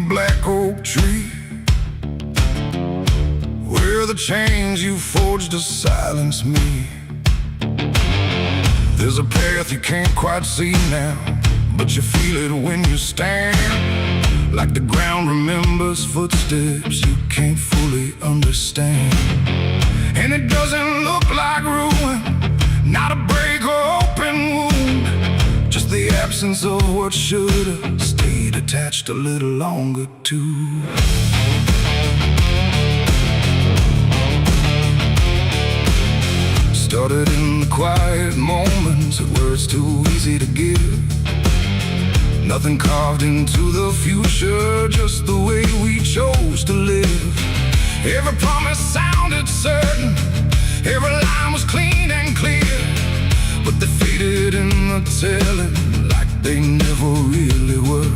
black oak tree, where the chains you forged to silence me. There's a path you can't quite see now, but you feel it when you stand. Like the ground remembers footsteps you can't fully understand. And it doesn't look like ruin, not a break or open wound, just the absence of what should've stayed attached a little longer too. Started in the quiet moments where it's too easy to give. Nothing carved into the future, just the way we chose to live. Every promise sounded certain, every line was clean and clear, but they faded in the telling like they never really were.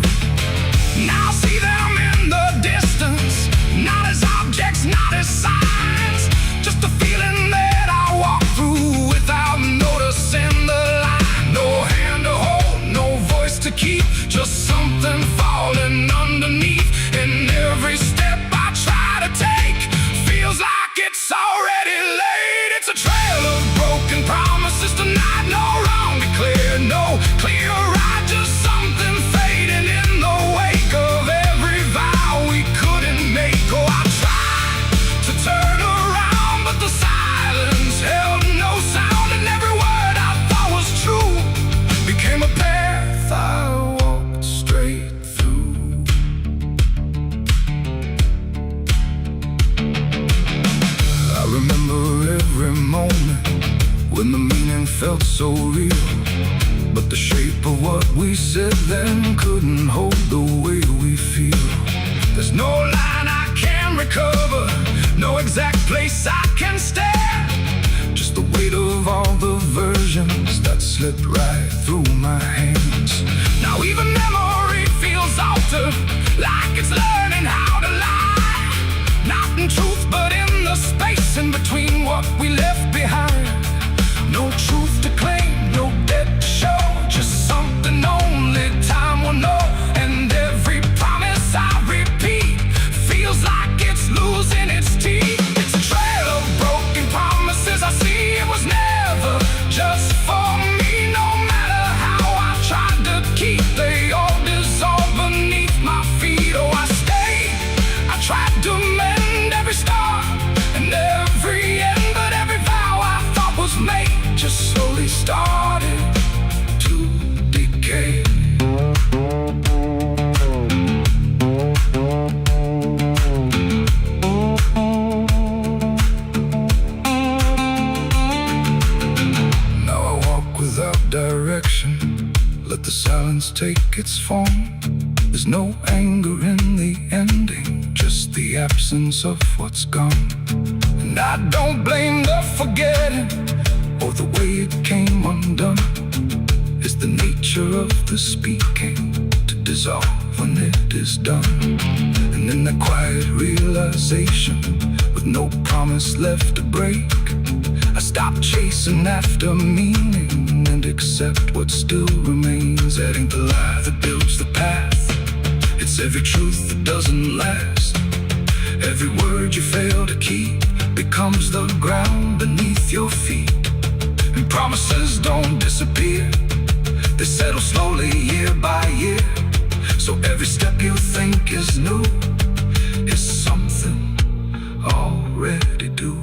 Now I see them in the distance, not as objects, not as signs, just a feeling that I walk through without noticing the line. No hand to hold, no voice to keep, just something falling underneath. And every step I try to take feels like it's already late. It's a trail of broken promises tonight, no wrong declared, no clear right, just something fading in the wake of every vow we couldn't make. Oh, I tried to turn around, but the silence held no sound, and every word I thought was true became a path I walked straight through. I remember every moment when the meaning felt so real, but the shape of what we said then couldn't hold the way we feel. There's no line I can recover, no exact place I can stand, just the weight of all the versions that slipped right through my hands. Now even memory feels altered, like it's learning how to lie, not in truth but in the space in between what we left behind. No truth to claim, no debt to show, just something only time will know. And every promise I repeat feels like it's losing its teeth. It's a trail of broken promises I see. It was never just for me, no matter how I tried to keep, they all dissolve beneath my feet. Oh, I stayed, I tried to mend every star and every end, but every vow I thought was made just slowly started to decay. Now I walk without direction, let the silence take its form. There's no anger in the ending, just the absence of what's gone. And I don't blame the forgetting or the way it came undone. It's the nature of the speaking to dissolve when it is done. And in the quiet realization, with no promise left to break, I stop chasing after meaning and accept what still remains. Adding the lie that builds the path, it's every truth that doesn't last. Every word you fail to keep becomes the ground beneath your feet. And promises don't disappear, they settle slowly year by year. So every step you think is new is something already due.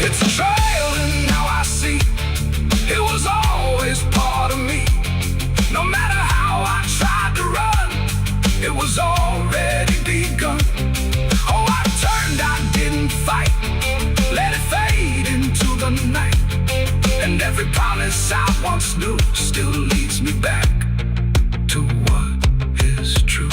It's a trail and now I see it was always part of me. No matter how I tried to run, it was already begun. Oh, I turned, I didn't fight, let it fade into the night. And every promise I once knew still leads me back to what is true.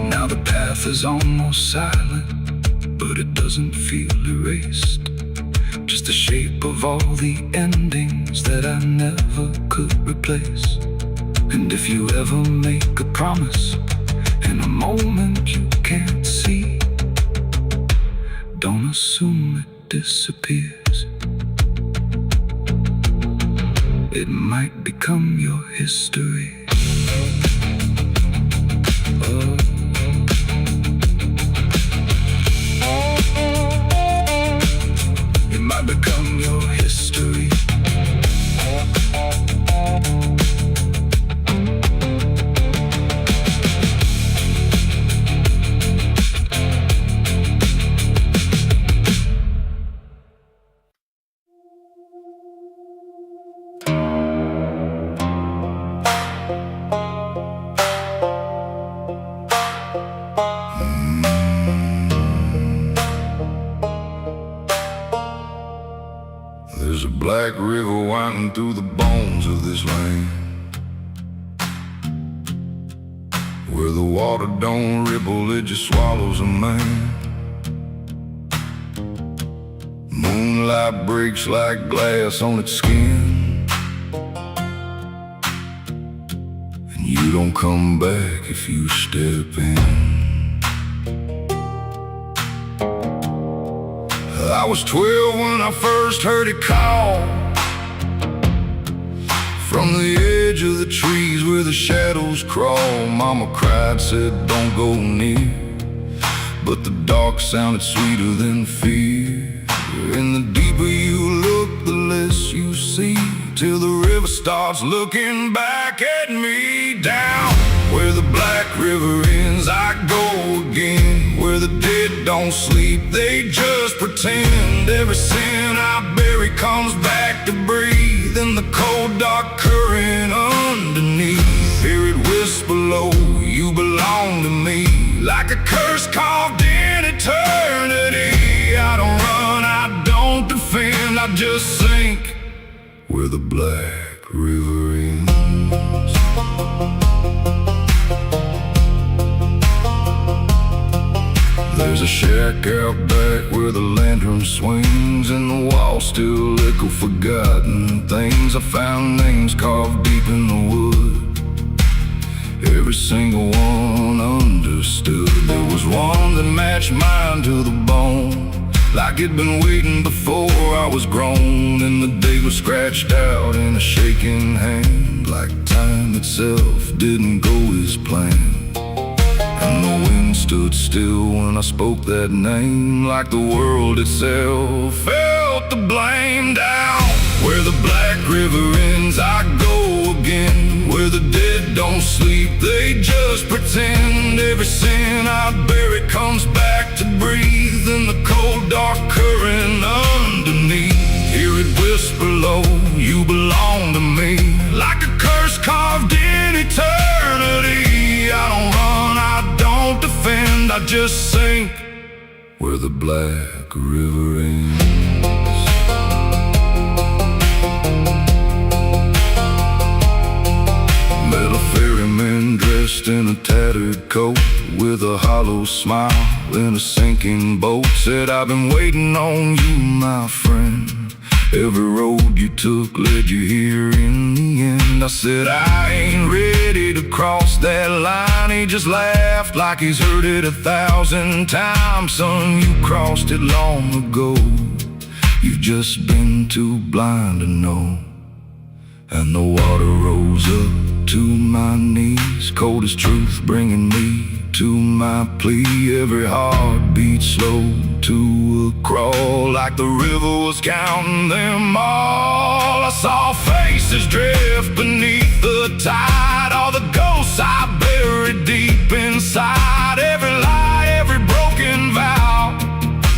Now the path is almost silent, but it doesn't feel erased. Just the shape of all the endings that I never could replace. And if you ever make a promise in a moment you can't see, don't assume it disappears. it might become your history. It might become your history. There's a black river winding through the bones of this land, where the water don't ripple, it just swallows a man. Moonlight breaks like glass on its skin, and you don't come back if you step in. I was 12 when I first heard it call, from the edge of the trees where the shadows crawl. Mama cried, said don't go near, but the dark sounded sweeter than fear. And the deeper you look, the less you see, till the river starts looking back at me. Down where the black river ends, I go again, where the dead don't sleep, they just pretend. Every sin I bury comes back to breathe in the cold dark current underneath. Hear it whisper low, you belong to me, like a curse carved in eternity. I don't run, I don't defend, I just sink where the black river ends. There's a shack out back where the lantern swings, and the walls still echo forgotten things. I found names carved deep in the wood, every single one understood. There was one that matched mine to the bone, like it'd been waiting before I was grown. And the day was scratched out in a shaking hand, like time itself didn't go as planned. And the wind stood still when I spoke that name, like the world itself felt the blame. Down where the black river ends, I go again, where the dead don't sleep, they just pretend. Every sin I bury comes back to breathe in the cold dark current underneath. Hear it whisper low, you belong to me, like a curse carved in eternity. I don't run, I don't defend, I just sink where the black river ends. Met a ferryman dressed in a tattered coat, with a hollow smile in a sinking boat. Said, I've been waiting on you, my friend. Every road you took led you here in the end. I said, I ain't ready to cross that line. He just laughed like he's heard it 1,000 times. Son, you crossed it long ago, you've just been too blind to know. And the water rose up to my knees, cold as truth, bringing me to my plea. Every heartbeat slow to a crawl, like the river was counting them all. I saw faces drift beneath the tide, all the ghosts I buried deep inside. Every lie, every broken vow,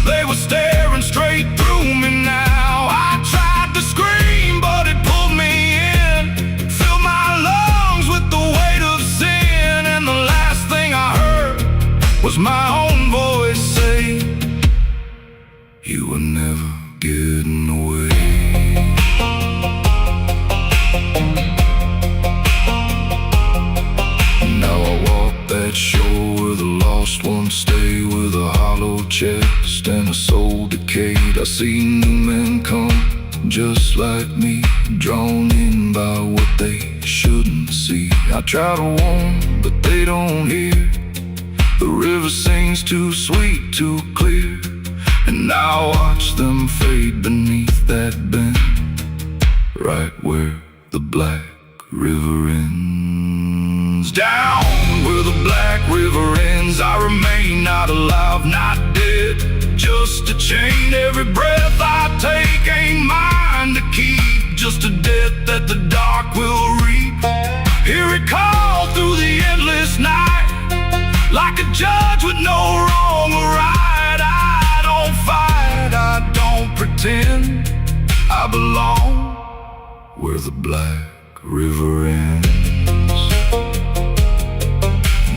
they were staring straight through me now. I tried to scream, but it pulled me in, filled my lungs with the weight of sin. And the last thing I heard was my own voice say, you were never getting away. Now I walk that shore where the lost ones stay, with a hollow chest and a soul decayed. I see new men come just like me, drawn in by what they shouldn't see. I try to warn, but they don't hear. The river sings too sweet, too clear, and I watch them fade beneath that bend, right where the black river ends. Down where the black river ends, I remain not alive, not dead, just a chain. Every breath I take ain't mine to keep, just a death that the dark will reap. Hear it call through the endless night, like a judge with no wrong or right. I don't fight, I don't pretend, I belong where the black river ends.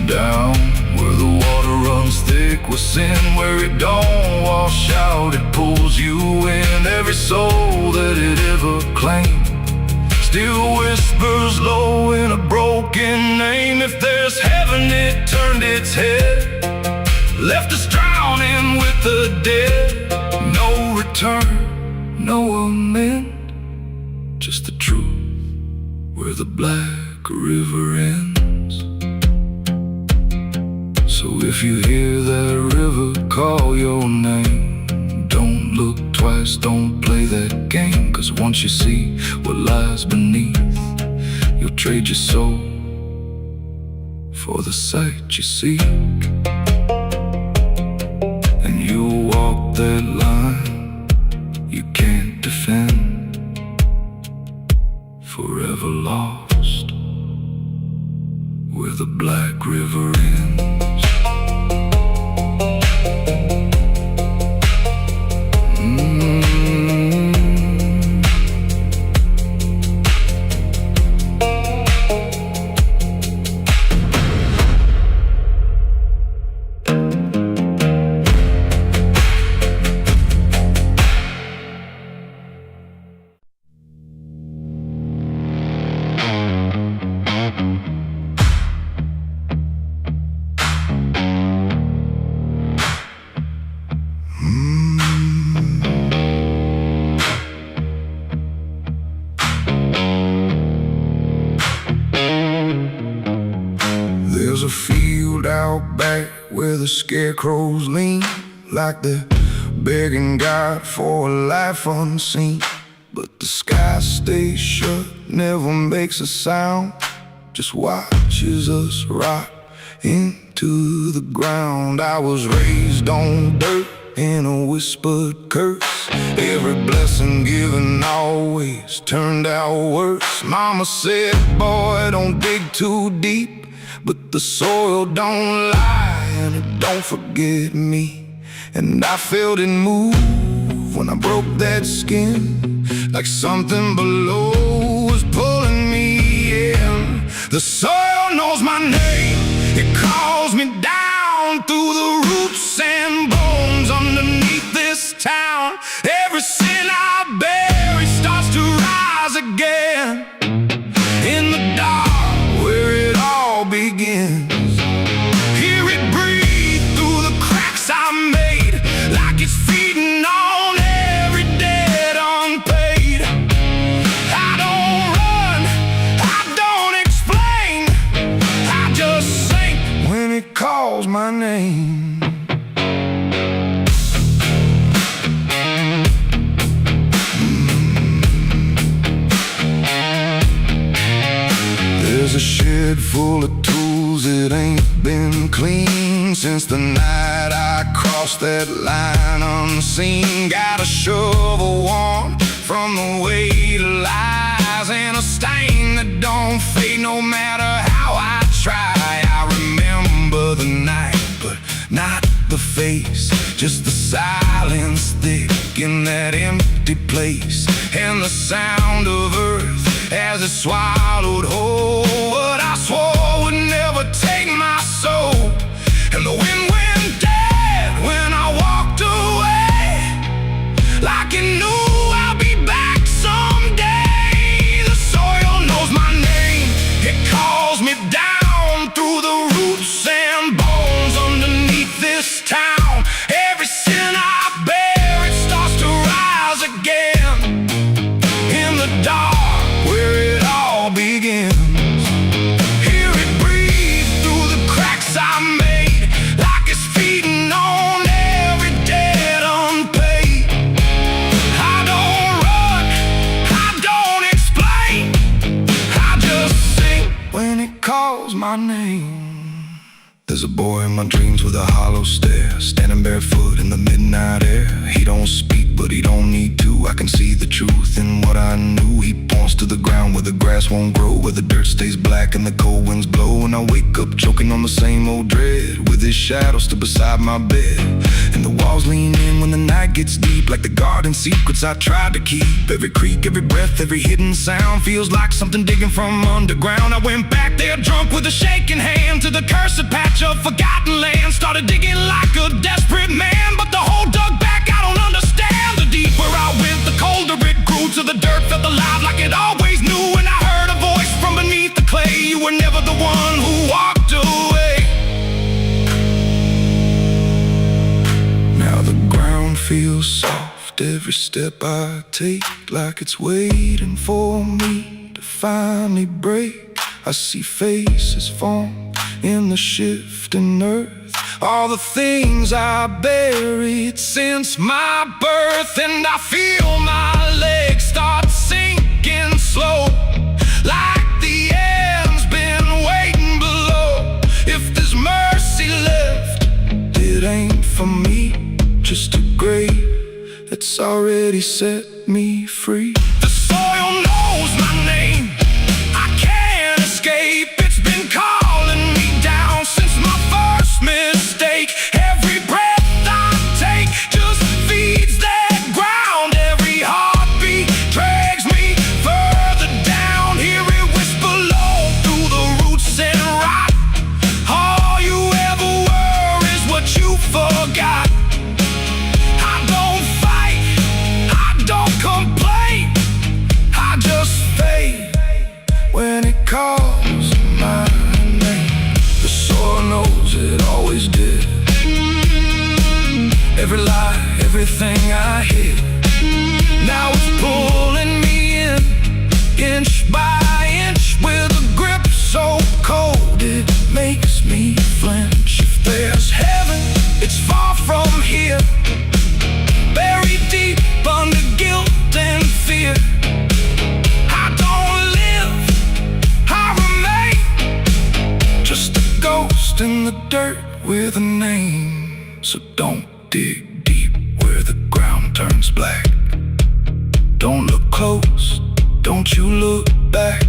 Down where the water runs thick with sin, where it don't wash out, it pulls you in. Every soul that it ever claimed still whispers low in a broken name. If there's heaven, it turned its head, left us drowning with the dead. No return, no amend, just the truth where the black river ends. So if you hear that river call your name, don't look twice, don't play that game. Cause once you see what lies beneath, you'll trade your soul for the sight you seek. And you'll walk that line you can't defend, forever lost where the black river ends. There's a field out back where the scarecrows lean, like they're begging God for a life unseen. But the sky stays shut, never makes a sound, just watches us rot into the ground. I was raised on dirt in a whispered curse. Every blessing given always turned out worse. Mama said, boy, don't dig too deep, but the soil don't lie and it don't forget me. And I felt it move when I broke that skin, like something below was pulling me in. The soil knows my name, it calls me down through the roots and bones underneath this town. Every sin I bear, it starts to rise again in the dark where it all begins. Hear it breathe through the cracks I made, like it's feeding on every debt unpaid. I don't run, I don't explain, I just sink when it calls my name. There's a shed full of tools that ain't been clean since the night I crossed that line unseen. Got a shovel worn from the weight of lies, and a stain that don't fade no matter how I try. I remember the night, but not the face, just the silence thick in that empty place, and the sound of earth as it swallowed whole what I swore would never take my soul. And the wind went dead when I walked away, like it knew I'll be back someday. The soil knows my name, it calls me down through the roots and bones underneath this town. Every sin I bear, it starts to rise again in the dark where it all begins. Hear calls my name. There's a boy in my dreams with a hollow stare, standing barefoot in the midnight air. He don't speak, but he don't need to. I can see the truth in what I knew. He points to the ground where the grass won't grow, where the dirt stays black and the cold winds blow. And I wake up choking on the same old dread, with his shadow still beside my bed. And the walls lean in when the night gets deep, like the garden secrets I tried to keep. Every creak, every breath, every hidden sound feels like something digging from underground. I went back there drunk with a shaking hand to the cursed patch of forgotten land. Started digging like a desperate man, but the hole dug back, I don't understand. The deeper I went, the colder it grew, till the dirt felt alive like it always knew. And I heard a voice from beneath the clay, you were never the one who walked away. Now the ground feels soft, every step I take, like it's waiting for me to finally break. I see faces form in the shifting earth, all the things I buried since my birth. And I feel my legs start sinking slow, like the end's been waiting below. If there's mercy left, it ain't for me, just a grave that's already set me free. The soil knows my name, I can't escape. It's been calling me down since my first mistake. Every breath I take just feeds that ground. Every heartbeat drags me further down. Hear it whisper low through the roots and rot. All you ever were is what you forgot. I don't fight, I don't complain, I just fade when it calls my name. The soil knows it always did. Every lie, everything I hid, now it's pulling me in, inch by inch, with a grip so cold it makes me flinch. If there's heaven, it's far from here, buried deep under guilt and fear. I don't live, I remain, just a ghost in the dirt with a name. So don't dig deep where the ground turns black. Don't look close, don't you look back,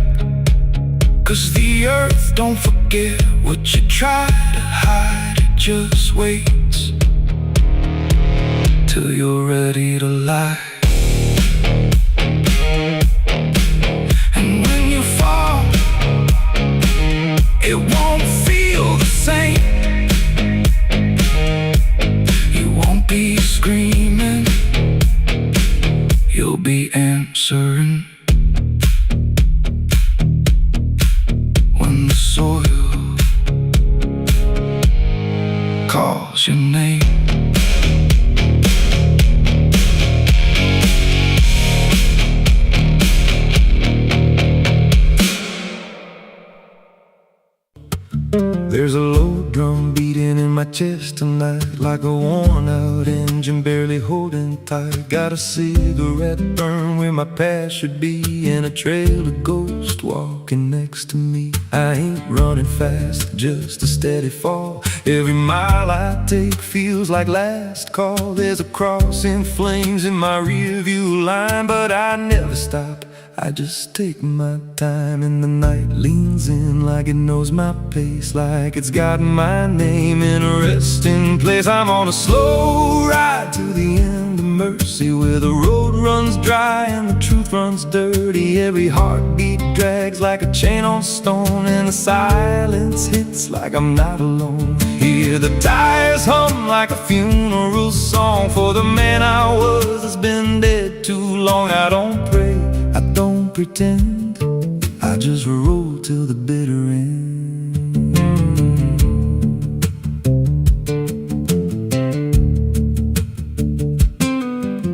'cause the earth don't forget what you try to hide. It just waits till you're ready to lie. And when you fall, it won't feel the same. You won't be screaming, you'll be answering. When the soil calls your name. There's a low drum beating in my chest tonight, like a worn out engine barely holding tight. Got a cigarette burn where my past should be, and a trail of ghosts walking next to me. I ain't running fast, just a steady fall. Every mile I take feels like last call. There's a cross in flames in my rearview line, but I never stop, I just take my time. And the night leans in like it knows my pace, like it's got my name in a resting place. I'm on a slow ride to the end of mercy, where the road runs dry and the truth runs dirty. Every heartbeat drags like a chain on stone, and the silence hits like I'm not alone. Hear the tires hum like a funeral song for the man I was that's been dead too long. I don't pray, I don't pretend, I just roll till the bitter end.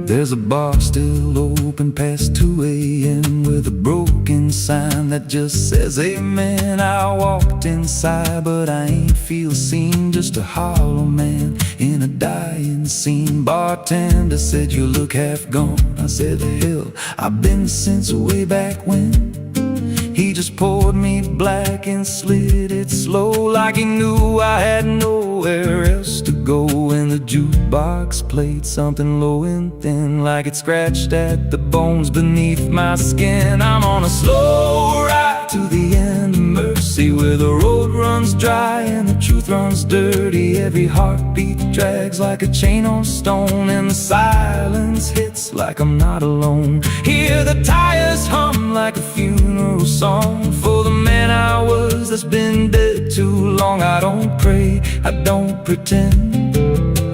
There's a bar still open past 2 a.m. with a broken sign that just says amen. I walked inside, but I ain't feel seen, just a hollow man in a dying scene. Bartender said, you look half gone. I said, hell, I've been since way back when. He just just poured me black and slid it slow, like he knew I had nowhere else to go. And the jukebox played something low and thin, like it scratched at the bones beneath my skin. I'm on a slow ride to the end of mercy, where the road runs dry and the truth runs dirty. Every heartbeat drags like a chain on stone, and the silence hits like I'm not alone. Hear the tires hum like a funeral song for the man I was that's been dead too long. I don't pray, I don't pretend,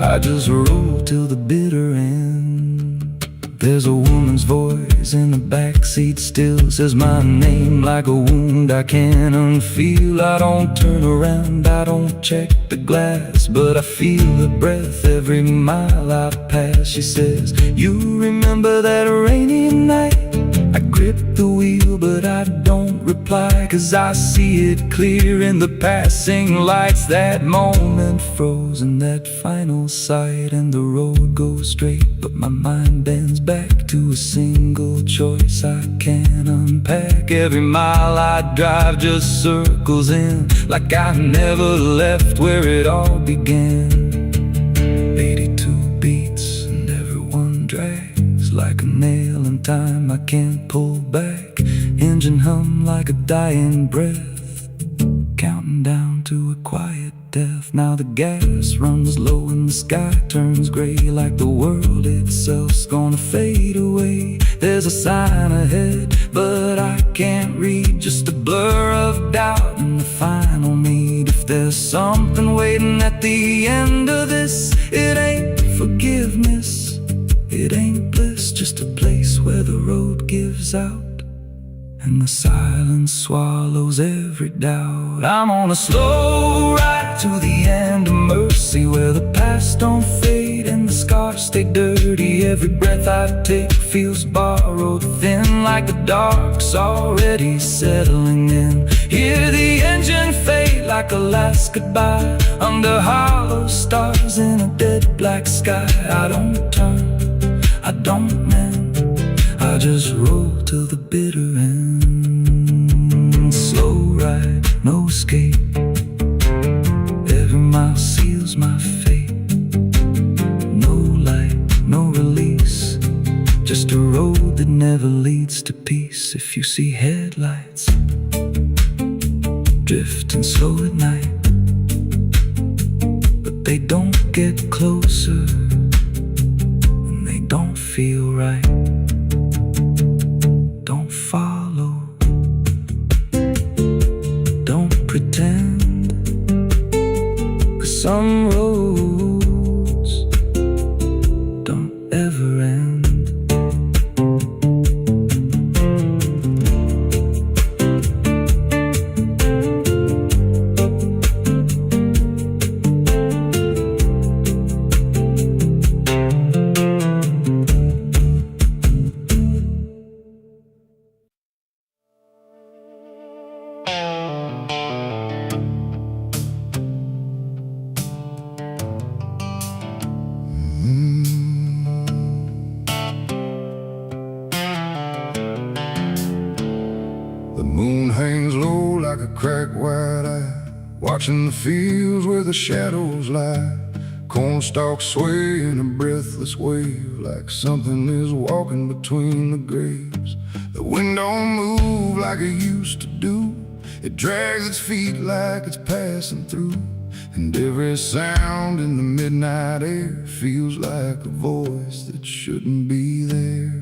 I just roll till the bitter end. There's a woman's voice in the backseat, still says my name like a wound I can't unfeel. I don't turn around, I don't check the glass, but I feel her breath every mile I pass. She says, you remember that rainy night? I grip the wheel, but I don't reply, 'cause I see it clear in the passing lights. That moment frozen, that final sight, and the road goes straight, but my mind bends back to a single choice I can't unpack. Every mile I drive just circles in, like I never left where it all began. 82 beats and everyone drags like a nail in time I can't pull back. Engine hum like a dying breath, counting down to a quiet death. Now the gas runs low and the sky turns gray, like the world itself's gonna fade away. There's a sign ahead, but I can't read, just a blur of doubt and the final need. If there's something waiting at the end of this, it ain't forgiveness, it ain't bliss, just a place where the road gives out and the silence swallows every doubt. I'm on a slow ride to the end of mercy, where the past don't fade and the scars stay dirty. Every breath I take feels borrowed, thin like the dark's already settling in. Hear the engine fade like a last goodbye, under hollow stars in a dead black sky. I don't turn, I don't mend, I just roll till the bitter end. Slow ride, no escape, every mile seals my fate. No light, no release, just a road that never leads to peace. If you see headlights drifting slow at night, but they don't get closer and they don't feel right, don't follow, don't pretend, 'cause some roads don't ever end. The moon hangs low like a cracked white eye, watching the fields where the shadows lie. Corn stalks sway in a breathless wave, like something is walking between the graves. The wind don't move like it used to do, it drags its feet like it's passing through. And every sound in the midnight air feels like a voice that shouldn't be there.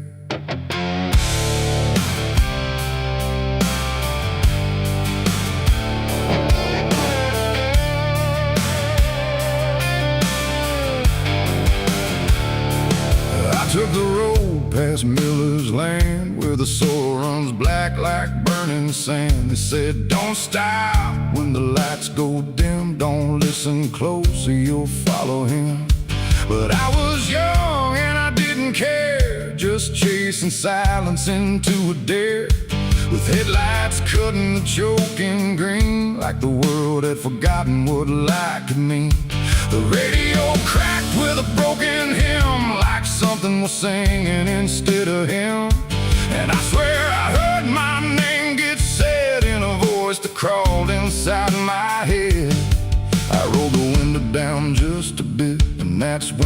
I took the road past Miller's land, where the soil runs black like burning sand. They said, don't stop when the lights go dim, don't listen close or you'll follow him. But I was young and I didn't care, just chasing silence into a dare, with headlights cutting the choking green, like the world had forgotten what light could mean. The radio cracked with a broken hymn, like something was singing instead of him. And I swear I heard my name get said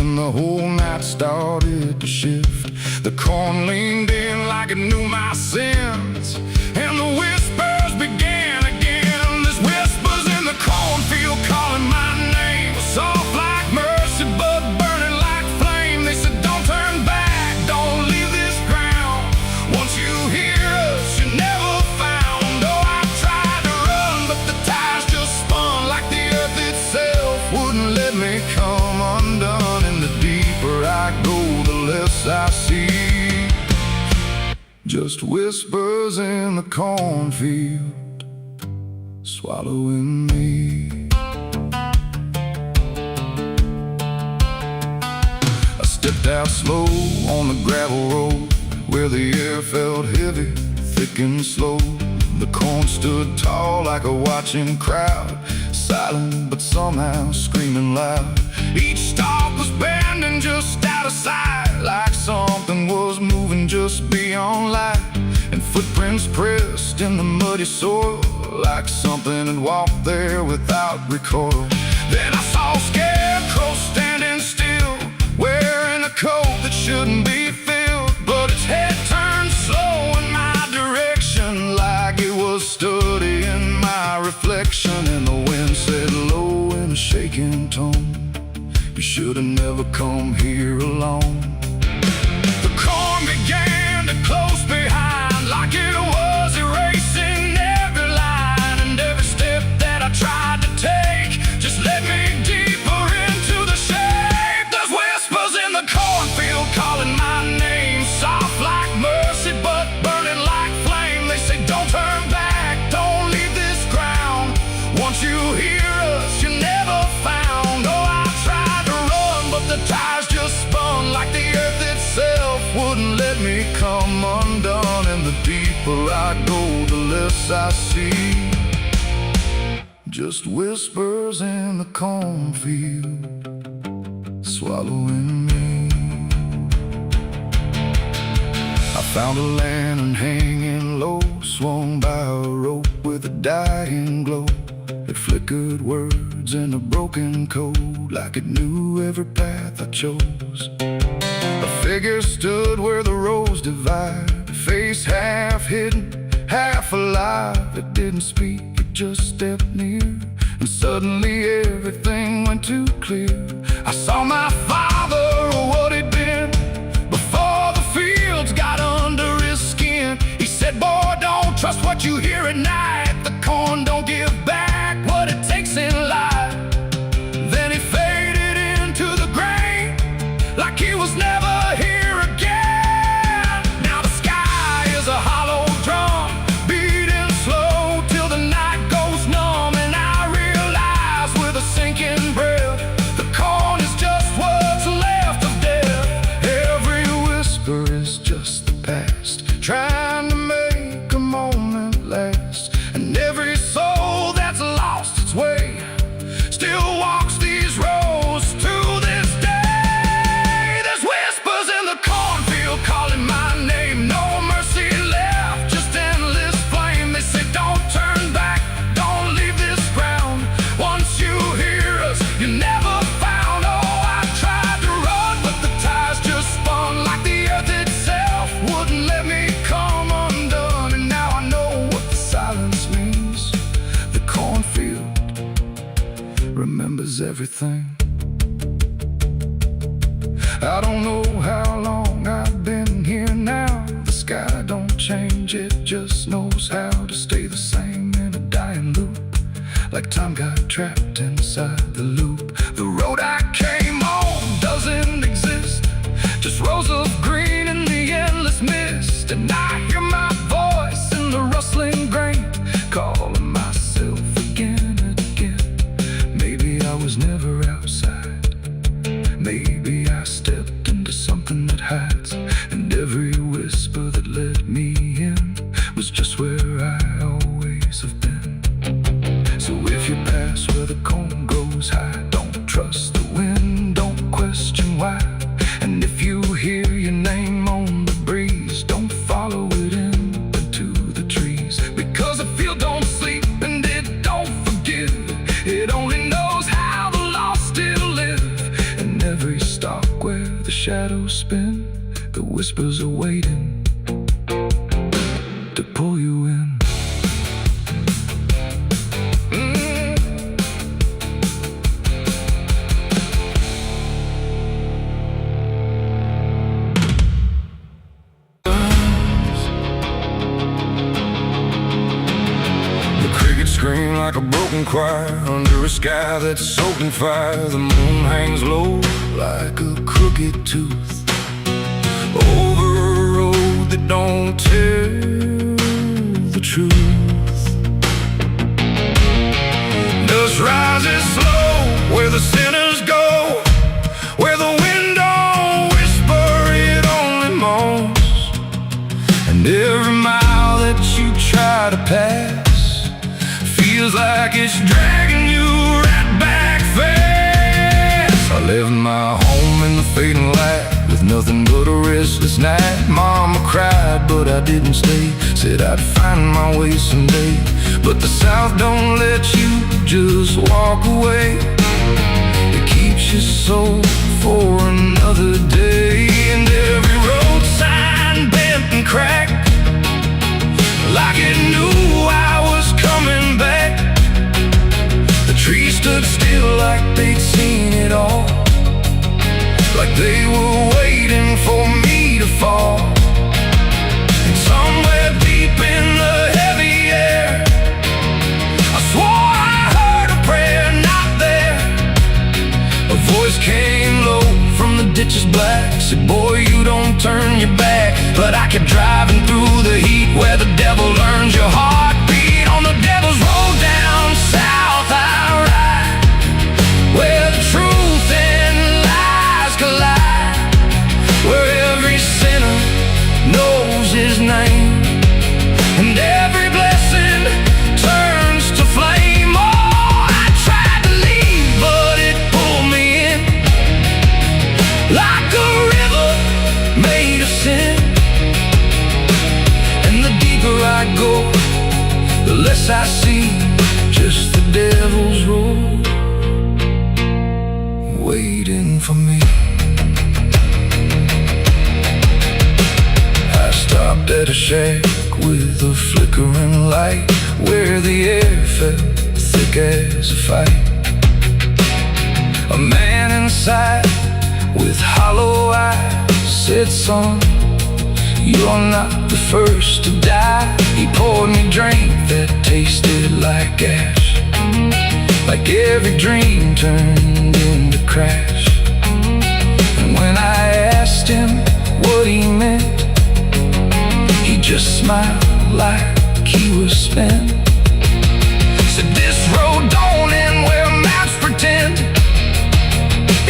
when the whole night started to shift. The corn leaned in like it knew my sins, and the whispers began again. There's whispers in the cornfield calling my name, soft like mercy but burning like flame. They said don't turn back, don't leave this ground. Once you hear us, you're never found. Oh, I tried to run, but the tires just spun like the earth itself wouldn't let me come undone. And the deeper I go, the less I see. Just whispers in the cornfield, swallowing me. I stepped out slow on the gravel road, where the air felt heavy, thick and slow. The corn stood tall like a watching crowd, silent but somehow screaming loud. Each stalk was bending just out of sight, like something was moving just beyond light. And footprints pressed in the muddy soil, like something had walked there without recoil. Then I saw a scarecrow standing still, wearing a coat that shouldn't be filled, but its head turned slow in my direction, like it was studying my reflection. And the wind said low in a shaking tone, you should have never come here alone. The corn began to close behind, like it was erasing every line. And every step that I tried to take just led me deeper into the shade. There's whispers in the cornfield calling my name, soft like mercy but burning like flame. They say don't turn back, don't leave this ground. Once you hear us, you're never found. Oh, I tried to run, but the tires just spun like the earth itself wouldn't let me come undone. And the deeper I go, the less I see. Just whispers in the cornfield, swallowing me. I found a lantern hanging low, swung by a rope with a dying glow. It flickered words in a broken code, like it knew every path I chose. A figure stood where the roads divide, face half hidden, half alive. It didn't speak, it just stepped near, and suddenly everything went too clear. I saw my father, or what he'd been, before the fields got under his skin. He said, boy, don't trust what you hear at night. The corn don't give back what it takes in life. Then he faded into the grain, like he was never here again. Now the sky is a hollow drum, beating slow till the night goes numb. And I realize with a sinking breath, the corn is just what's left of death. Every whisper is just the past, trying to make a moment last. And every soul that's lost its way still walks these roads to this day. There's whispers in the cornfield calling my name, no mercy left, just endless flame. They say don't turn back, don't leave this ground. Once you hear us, you're never found. Oh, I tried to run, but the tires just spun like the earth itself wouldn't let me come undone. And now I know what the silence means. The cornfield remembers everything. I don't know how long I've been here now. The sky don't change, it just knows how to stay the same in a dying loop, like time got trapped inside the loop. The road I came on doesn't exist, just rows of green in the endless mist. And I hear my voice in the rustling grain, calling myself again and again. Maybe I was never outside, maybe I stepped into something that hides, and every whisper that led me in was just where I always have been. So if you pass where the corn goes high, don't trust the wind, don't question why. And if you hear your name on the breeze, don't follow it into the trees, because the field don't sleep and it don't forgive. It only knows how the lost still live, and every star whispers are waiting to pull you in. Scream like a broken choir under a sky that's soaked in fire. The moon hangs low like a crooked tooth over a road that don't tell the truth. Dust rises slow where the sinners go, where the wind don't whisper, it only moans. And every mile that you try to pass feels like it's dragging you right back fast. I left my home in the fading light with nothing but a restless night. Mama cried, but I didn't stay. Said I'd find my way someday. But the South don't let you just walk away. It keeps your soul for another day. And every road sign bent and cracked, like it knew I was coming back. The trees stood still like they'd seen it all, like they were waiting for me to fall. And somewhere deep in the heavy air, I swore I heard a prayer not there. A voice came low from the ditches black, said, boy, you don't turn your back. But I kept driving through the heat where the devil learns your heartbeat. On the devil's road down south I ride, where the truth and lies collide, where every sinner knows his name, and every blessing turns to flame. Oh, I tried to leave, but it pulled me in, like a river made of sin. And the deeper I go, the less I see, just the devil's road waiting for me. I stopped at a shack with a flickering light, where the air felt thick as a fight. A man inside with hollow eyes said, son, you're not the first to die. He poured me a drink that tasted like ash, like every dream turned into crash. And when I asked him what he meant, he just smiled like he was spent. Said, this road don't end where maps pretend,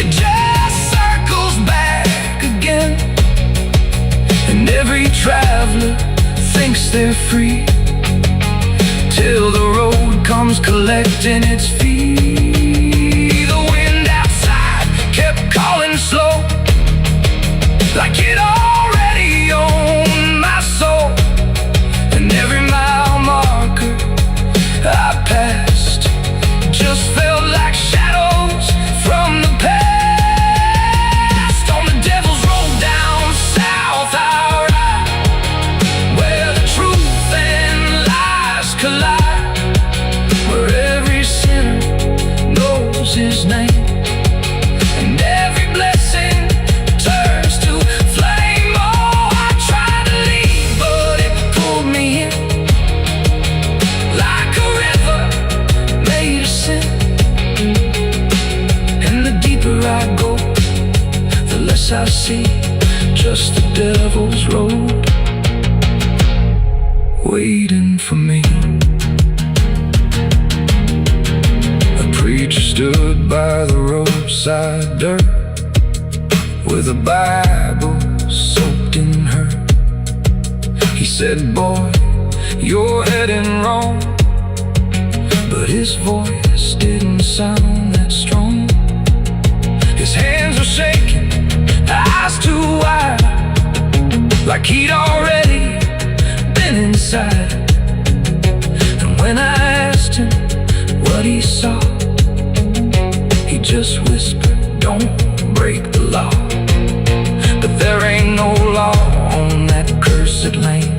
it just circles back again. And every traveler thinks they're free, till the road comes collecting its fee. The wind outside kept calling slow, like it already owned my soul. And every mile marker I passed just felt like shadows from the past. On the devil's road down south I ride, where the truth and lies collide, where every sinner knows his name, and every blessing turns to flame. Oh, I tried to leave, but it pulled me in, like a river made of sin. And the deeper I go, the less I see, just the devil's road waiting for me. A preacher stood by the roadside dirt, with a Bible soaked in her. He said, boy, you're heading wrong. But his voice didn't sound that strong. His hands were shaking, eyes too wide, like he'd already been inside. And when I asked him what he saw, he just whispered, don't break the law. But there ain't no law desert lane,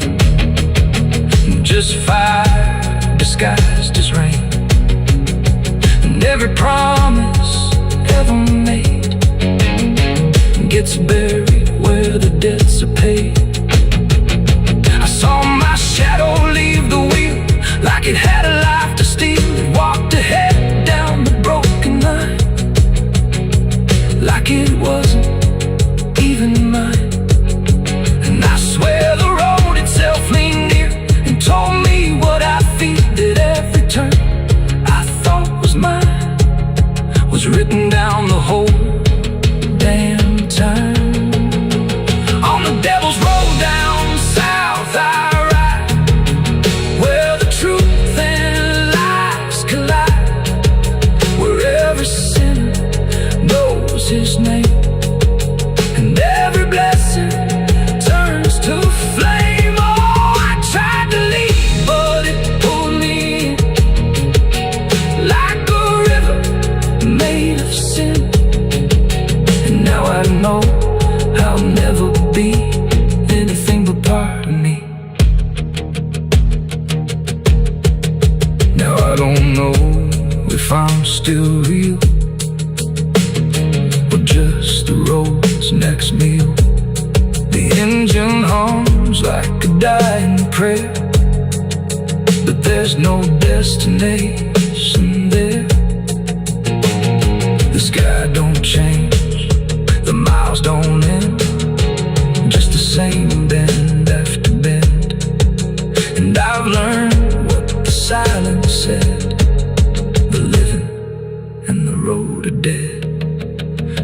just fire disguised as rain. And every promise ever made gets buried where the debts are paid. I saw my shadow leave the wheel like it had a life to steal. It walked ahead down the broken line like it wasn't even mine. And I swear the road itself leaned near and told me what I feel, that every turn I thought was mine was written down the whole damn time. On the devil's road down south I ride, where the truth and lies collide, where every sinner knows his name, and every blessing turns to flame. Oh, I tried to leave, but it pulled me in like a river made of sin. And now I know I'll never be anything but part of me. Now I don't know if I'm still real or just the road's next meal. The engine hums like a dying prayer, but there's no destination there. The sky don't change, the miles don't end, just the same bend after bend. And I've learned what the silence said, the living and the road are dead.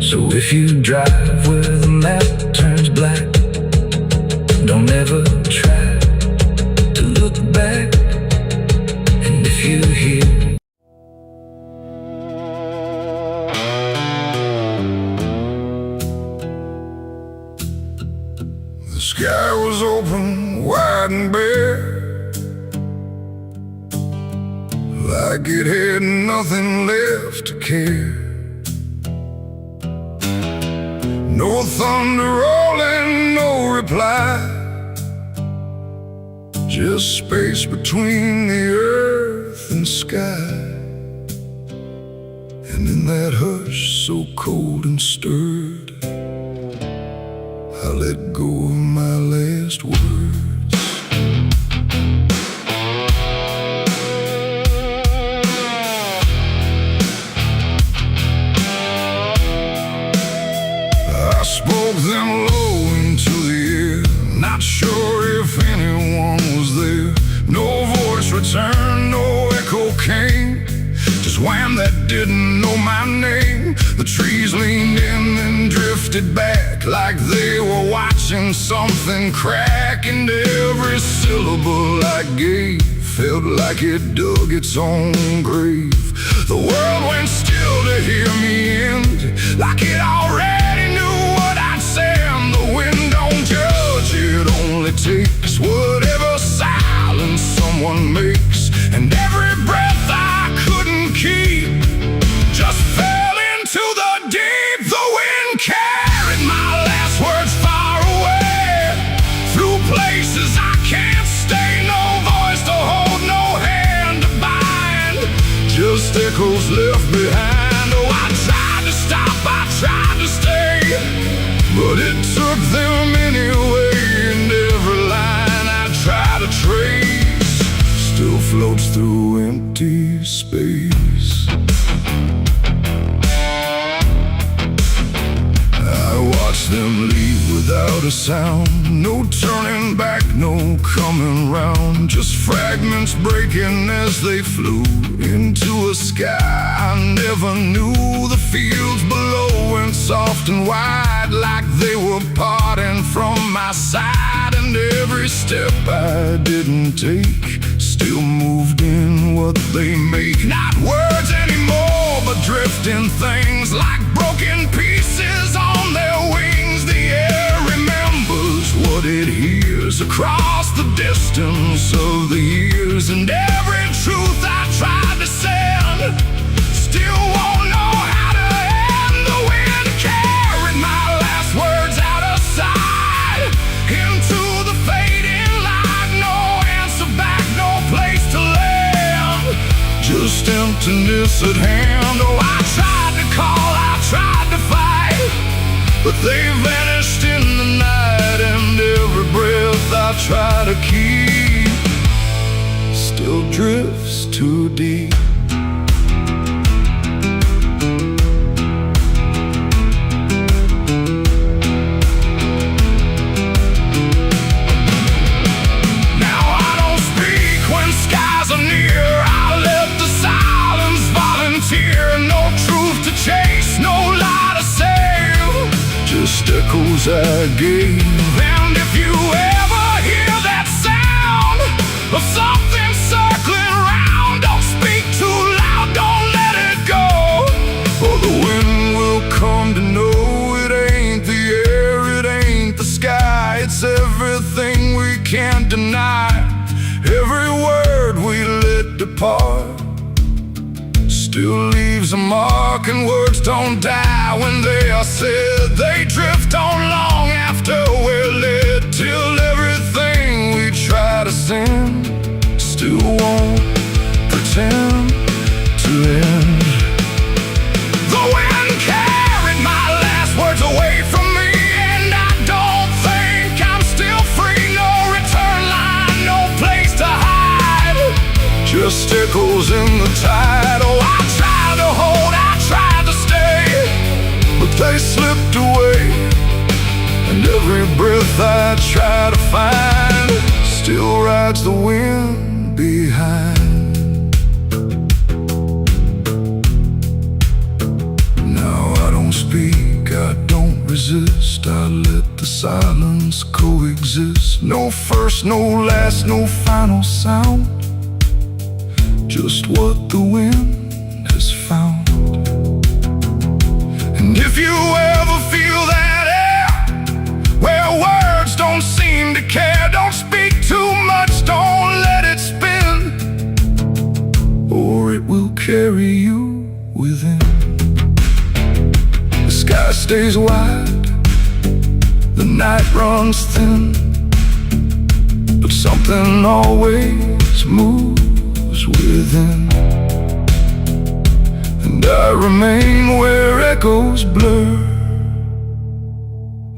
So if you drive where the map turns black, don't ever try to look back. And if you hear the sky was open, wide and bare, like it had nothing left to care. No thunder rolling, no reply, just space between the earth and sky. And in that hush so cold and stirred, I let go of my last words. I spoke them low into the air, not sure if anyone was there. No voice returned, no echo came, just wham that didn't know my name. The trees leaned in and drifted back like they were watching something crack, and every syllable I gave felt like it dug its own grave. The world went still to hear me end, like it already knew what I'd say. And the wind don't judge, it only takes whatever silence someone makes. And every breath I couldn't keep just fell into the deep. The wind carried my last words far away, through places I can't stay. No voice to hold, no hand to bind, just echoes left behind. Oh, I tried to stop, I tried to stay, but it took them anyway. And every line I try to trace still floats through empty space. I watched them leave without a sound, no turning back, no coming round, just fragments breaking as they flew into a sky I never knew. The fields below went soft and wide, like they were parting from my side. And every step I didn't take still moved in what they make. Not words anymore, but drifting things, like broken pieces on their wings. The air remembers what it hears across the distance of the years. And every truth I tried to send still won't know how to end. The wind carried my last words out of sight into the fading emptiness at hand. Oh, I tried to call, I tried to fight, but they vanished in the night. And every breath I try to keep still drifts too deep. Echoes I gave. And if you ever hear that sound of something circling round, don't speak too loud, don't let it go, or the wind will come to know it ain't the air, it ain't the sky, it's everything we can't deny. Every word we let depart still leaves a mark, and words don't die when they are said. They drift on long after we're lit, till everything we try to send still won't pretend to end. The wind carried my last words away from me, and I don't think I'm still free. No return line, no place to hide, just echoes in the tide. Oh, I tried to hold, I tried to stay, but they slipped away. And every breath I try to find still rides the wind behind. Now I don't speak, I don't resist, I let the silence coexist. No first, no last, no final sound, just what the wind has found. And if you ever feel that air, where words don't seem to care, don't speak too much, don't let it spin, or it will carry you within. The sky stays wide, the night runs thin, but something always moves within. And I remain where echoes blur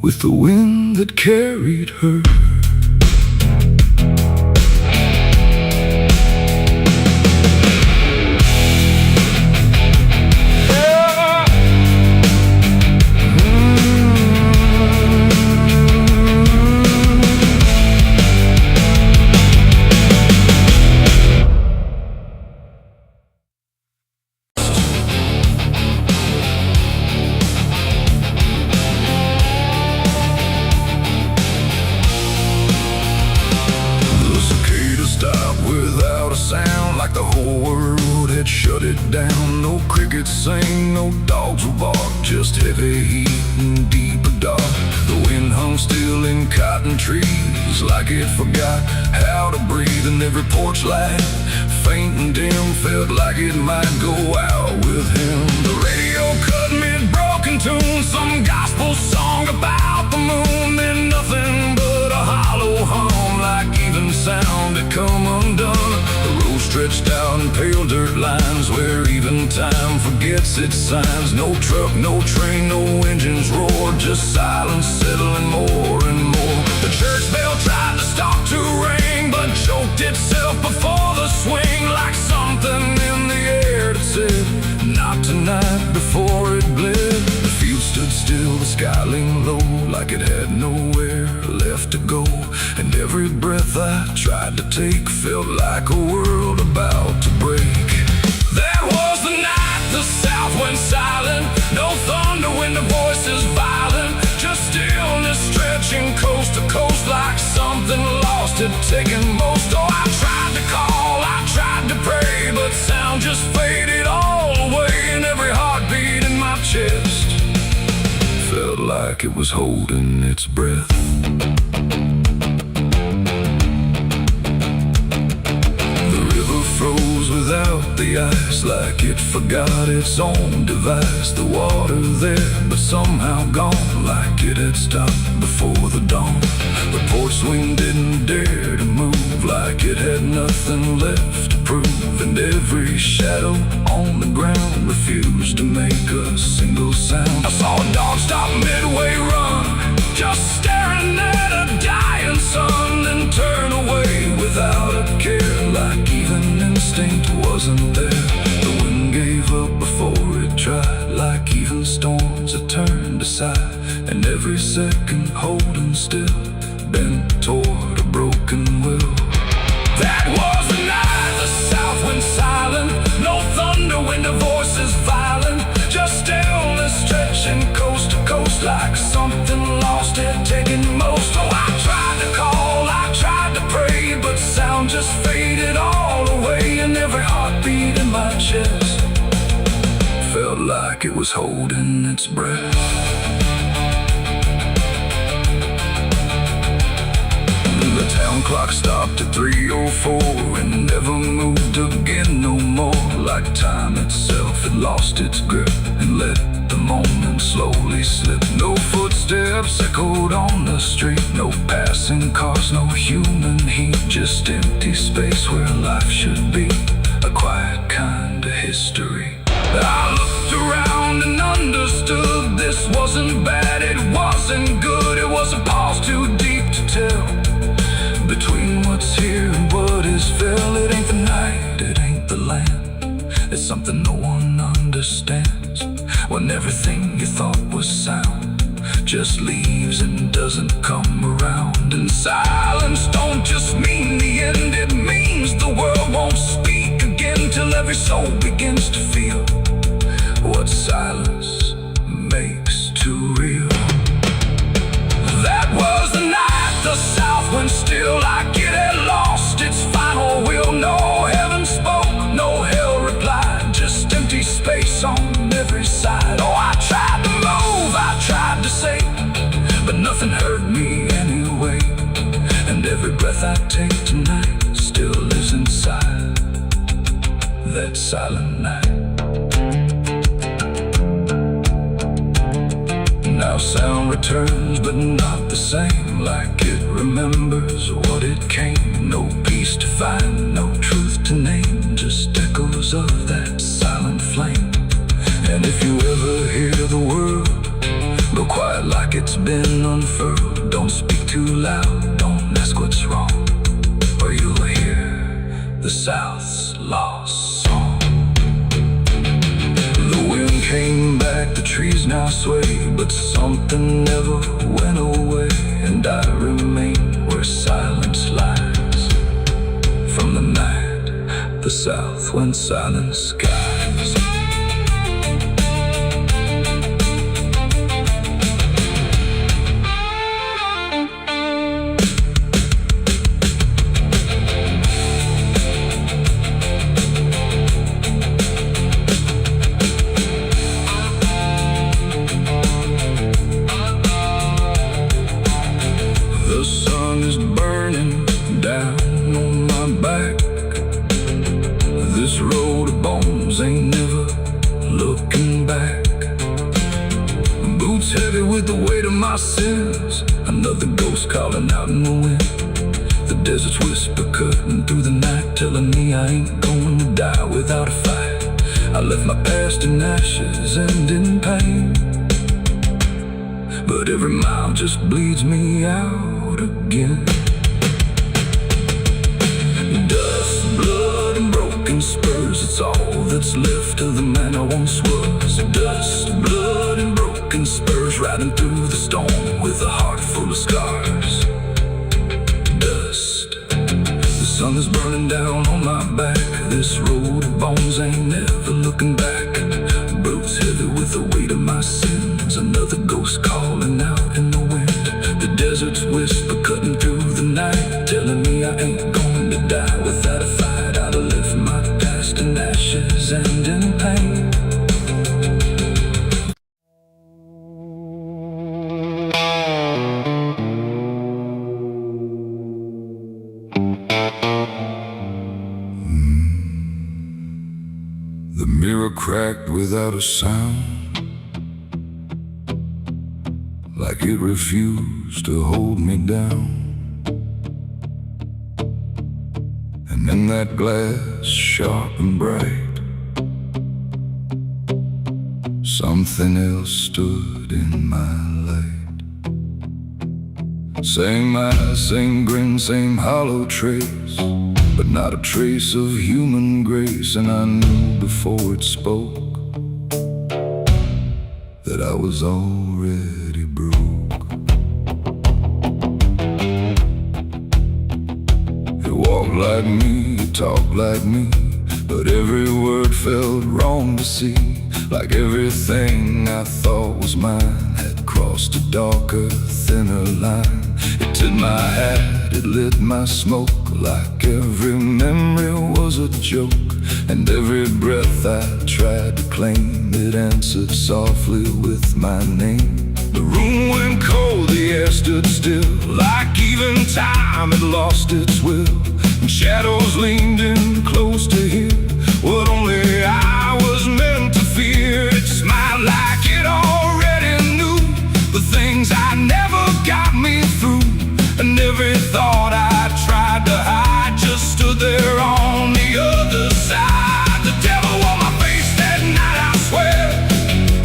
with the wind that carried her. Like the whole world had shut it down. No crickets sang, no dogs would bark, just heavy heat and deeper dark. The wind hung still in cotton trees, like it forgot how to breathe. And every porch light, faint and dim, felt like it might go out with him. The radio cut mid-broken tune, some gospel song about the moon. Then nothing but a hollow hum, like even sound had come undone. Stretched out in pale dirt lines, where even time forgets its signs. No truck, no train, no engines roar, just silence settling more and more. The church bell tried to stop to ring, but choked itself before the swing, like something in the air that said, not tonight, before it bled. The field stood still, the sky leaned low, like it had nowhere left to go. And every breath I tried to take felt like a world about to break. That was the night the south went silent. No thunder when the voices violent, just stillness stretching coast to coast, like something lost had taken most. Oh, I tried to call, I tried to pray, but sound just faded all away. And every heartbeat in my chest felt like it was holding its breath. Froze without the ice, like it forgot its own device. The water there, but somehow gone, like it had stopped before the dawn. The porch swing didn't dare to move, like it had nothing left to prove, and every shadow on the ground refused to make a single sound. I saw a dog stop midway run, just staring at a dying sun, and turn away without a care, like even instinct wasn't there. The wind gave up before it tried, like even storms had turned aside, and every second holding still bent toward a broken will. That was the night the south went silent, no thunder when the voices violent, just stillness stretching coast to coast, like something lost had taken most. Oh, I tried to call, I tried to pray, but sound just faded all away, and every heartbeat in my chest felt like it was holding its breath. The town clock stopped at 3:04 and never moved again no more, like time itself had lost its grip and let the moment slowly slip. No footsteps echoed on the street, no passing cars, no human heat, just empty space where life should be, a quiet kind of history. I looked around and understood this wasn't bad, it wasn't good, it was a pause too deep to tell. Between what's here and what is fell, it ain't the night, it ain't the land. It's something no one understands, when everything you thought was sound just leaves and doesn't come around. And silence don't just mean the end, it means the world won't speak again, till every soul begins to feel what silence makes too real. That was the night the south went still, like it had lost its final will. No heaven spoke, no hell replied, just empty space on every side. Oh, I tried to move, I tried to say, but nothing hurt me anyway, and every breath I take tonight still lives inside that silent night. Now sound returns, but not the same, like it remembers what it came. No peace to find, no truth to name, just echoes of that silent flame. And if you ever hear the word, go quiet like it's been unfurled. Don't speak too loud, don't ask what's wrong, or you'll hear the South's lost song. The wind came back, the trees now sway, but something never went away, and I remain where silence lies. From the night the South went silent skies. The sun is burning down on my back. This road of bones ain't never looking back. Boots heavy with the weight of my sins, another ghost calling out in the wind. The desert's whisper cutting through the night, telling me I ain't going to die without a fight. I left my past in ashes and in pain, but every mile just bleeds me out again. Dust, blood, and broken spurs, it's all that's left of the man I once was. Dust, blood, and broken spurs, riding through the storm with a heart full of scars. Dust, the sun is burning down on my back. This road of bones ain't never looking back. Boots heavy with the weight of my sins, another ghost calling out in the wind. The desert's whisper cutting through the night, telling me I ain't going to die without a fight. I'd have left my past in ashes and in pain. The mirror cracked without a sound, like it refused to hold me down. And in that glass, sharp and bright, something else stood in my light. Same eyes, same grin, same hollow trace, but not a trace of human grace. And I knew before it spoke that I was already broke. It walked like me, it talked like me, but every word felt wrong to see. Like everything I thought was mine had crossed a darker, thinner line. It tipped my hat, it lit my smoke, like every memory was a joke. And every breath I tried to claim, it answered softly with my name. The room went cold, the air stood still, like even time had lost its will. And shadows leaned in close to hear what only I was meant to fear. It smiled like it already knew the things I never got me through. And every thought I tried to hide just stood there on the other side. The devil on my face that night, I swear,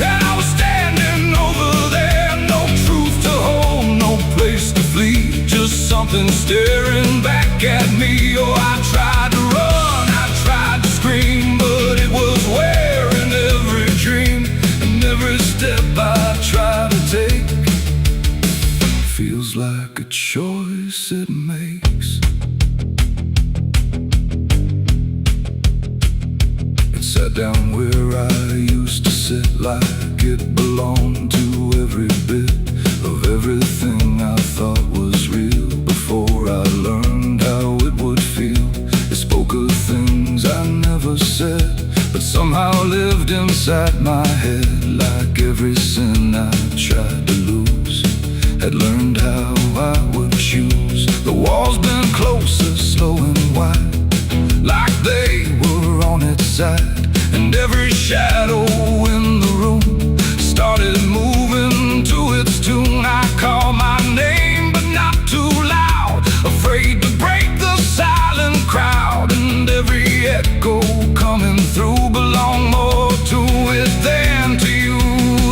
and I was standing over there. No truth to hold, no place to flee, just something staring back at me. Oh, I tried to run, I tried to scream, but it was wearing every dream. And every step I try to take feels like a choice it makes. It sat down where I used to sit, like it belonged to every bit of everything I thought was real. Before I learned how it would feel, it spoke of things I never said, but somehow lived inside my head. Like every sin I tried to lose, had learned how I would choose. The walls bent closer, slow and wide, like they were on its side. And every shadow in the room started moving to its tune. I called my name, but not too loud, afraid to break the silent crowd. And every echo coming through belonged more to it than to you.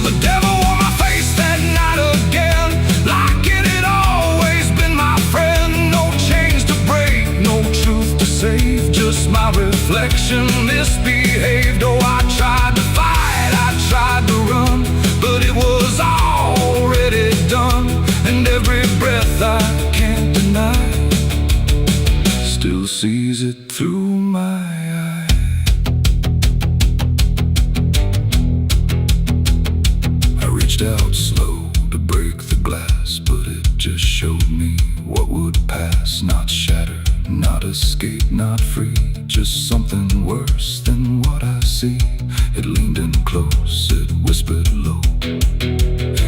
The devil on my face that night again, like it had always been my friend. No chains to break, no truth to save, just my reflection misbehaved. Oh, I tried to fight, I tried to run, but it was already done. And every breath I can't deny still sees it through my eye. I reached out slow to break the glass, but it just showed me what would pass. Not shatter, not escape, not free, just something worse than what I see. It leaned in close, it whispered low,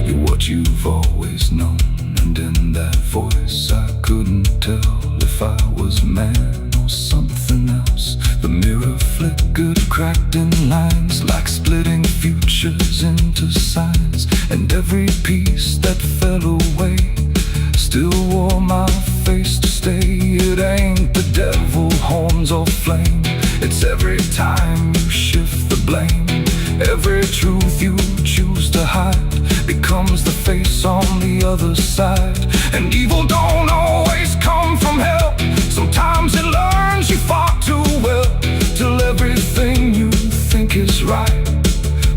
you're what you've always known. And in that voice I couldn't tell if I was man or something else. The mirror flickered, cracked in lines, like splitting futures into signs. And every piece that fell away still wore my face to stay. It ain't the devil, horns or flame, it's every time you shift the blame. Every truth you choose to hide becomes the face on the other side. And evil don't always come from hell, sometimes it learns you far too well, till everything you think is right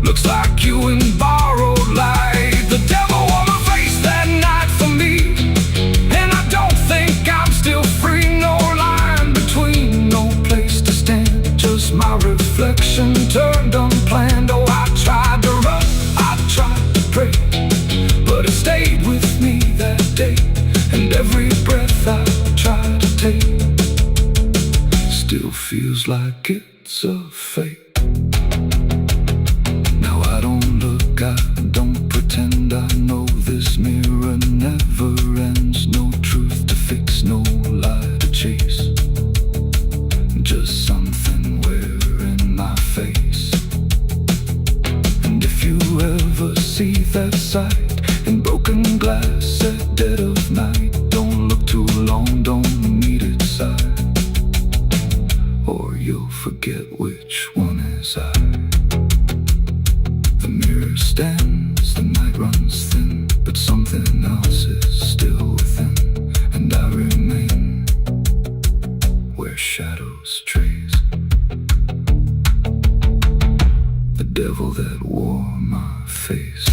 looks like you in borrowed light. The devil on my face that night for me, and I don't think I'm still free. No line between, no place to stand, just my reflection turned unplanned. Oh, I tried to run, I tried to pray, but it stayed with me that day. And every breath I try to take still feels like it's a fake. Now I don't look, I don't pretend, I know this mirror never ends. No truth to fix, no lie to chase, just something wearing my face. And if you ever see that sight in broken glass at dead of night, don't look too long, don't meet its side. or you'll forget which one is I. The mirror stands, the night runs thin, but something else is still within, and I remain where shadows trace. The devil that wore my face.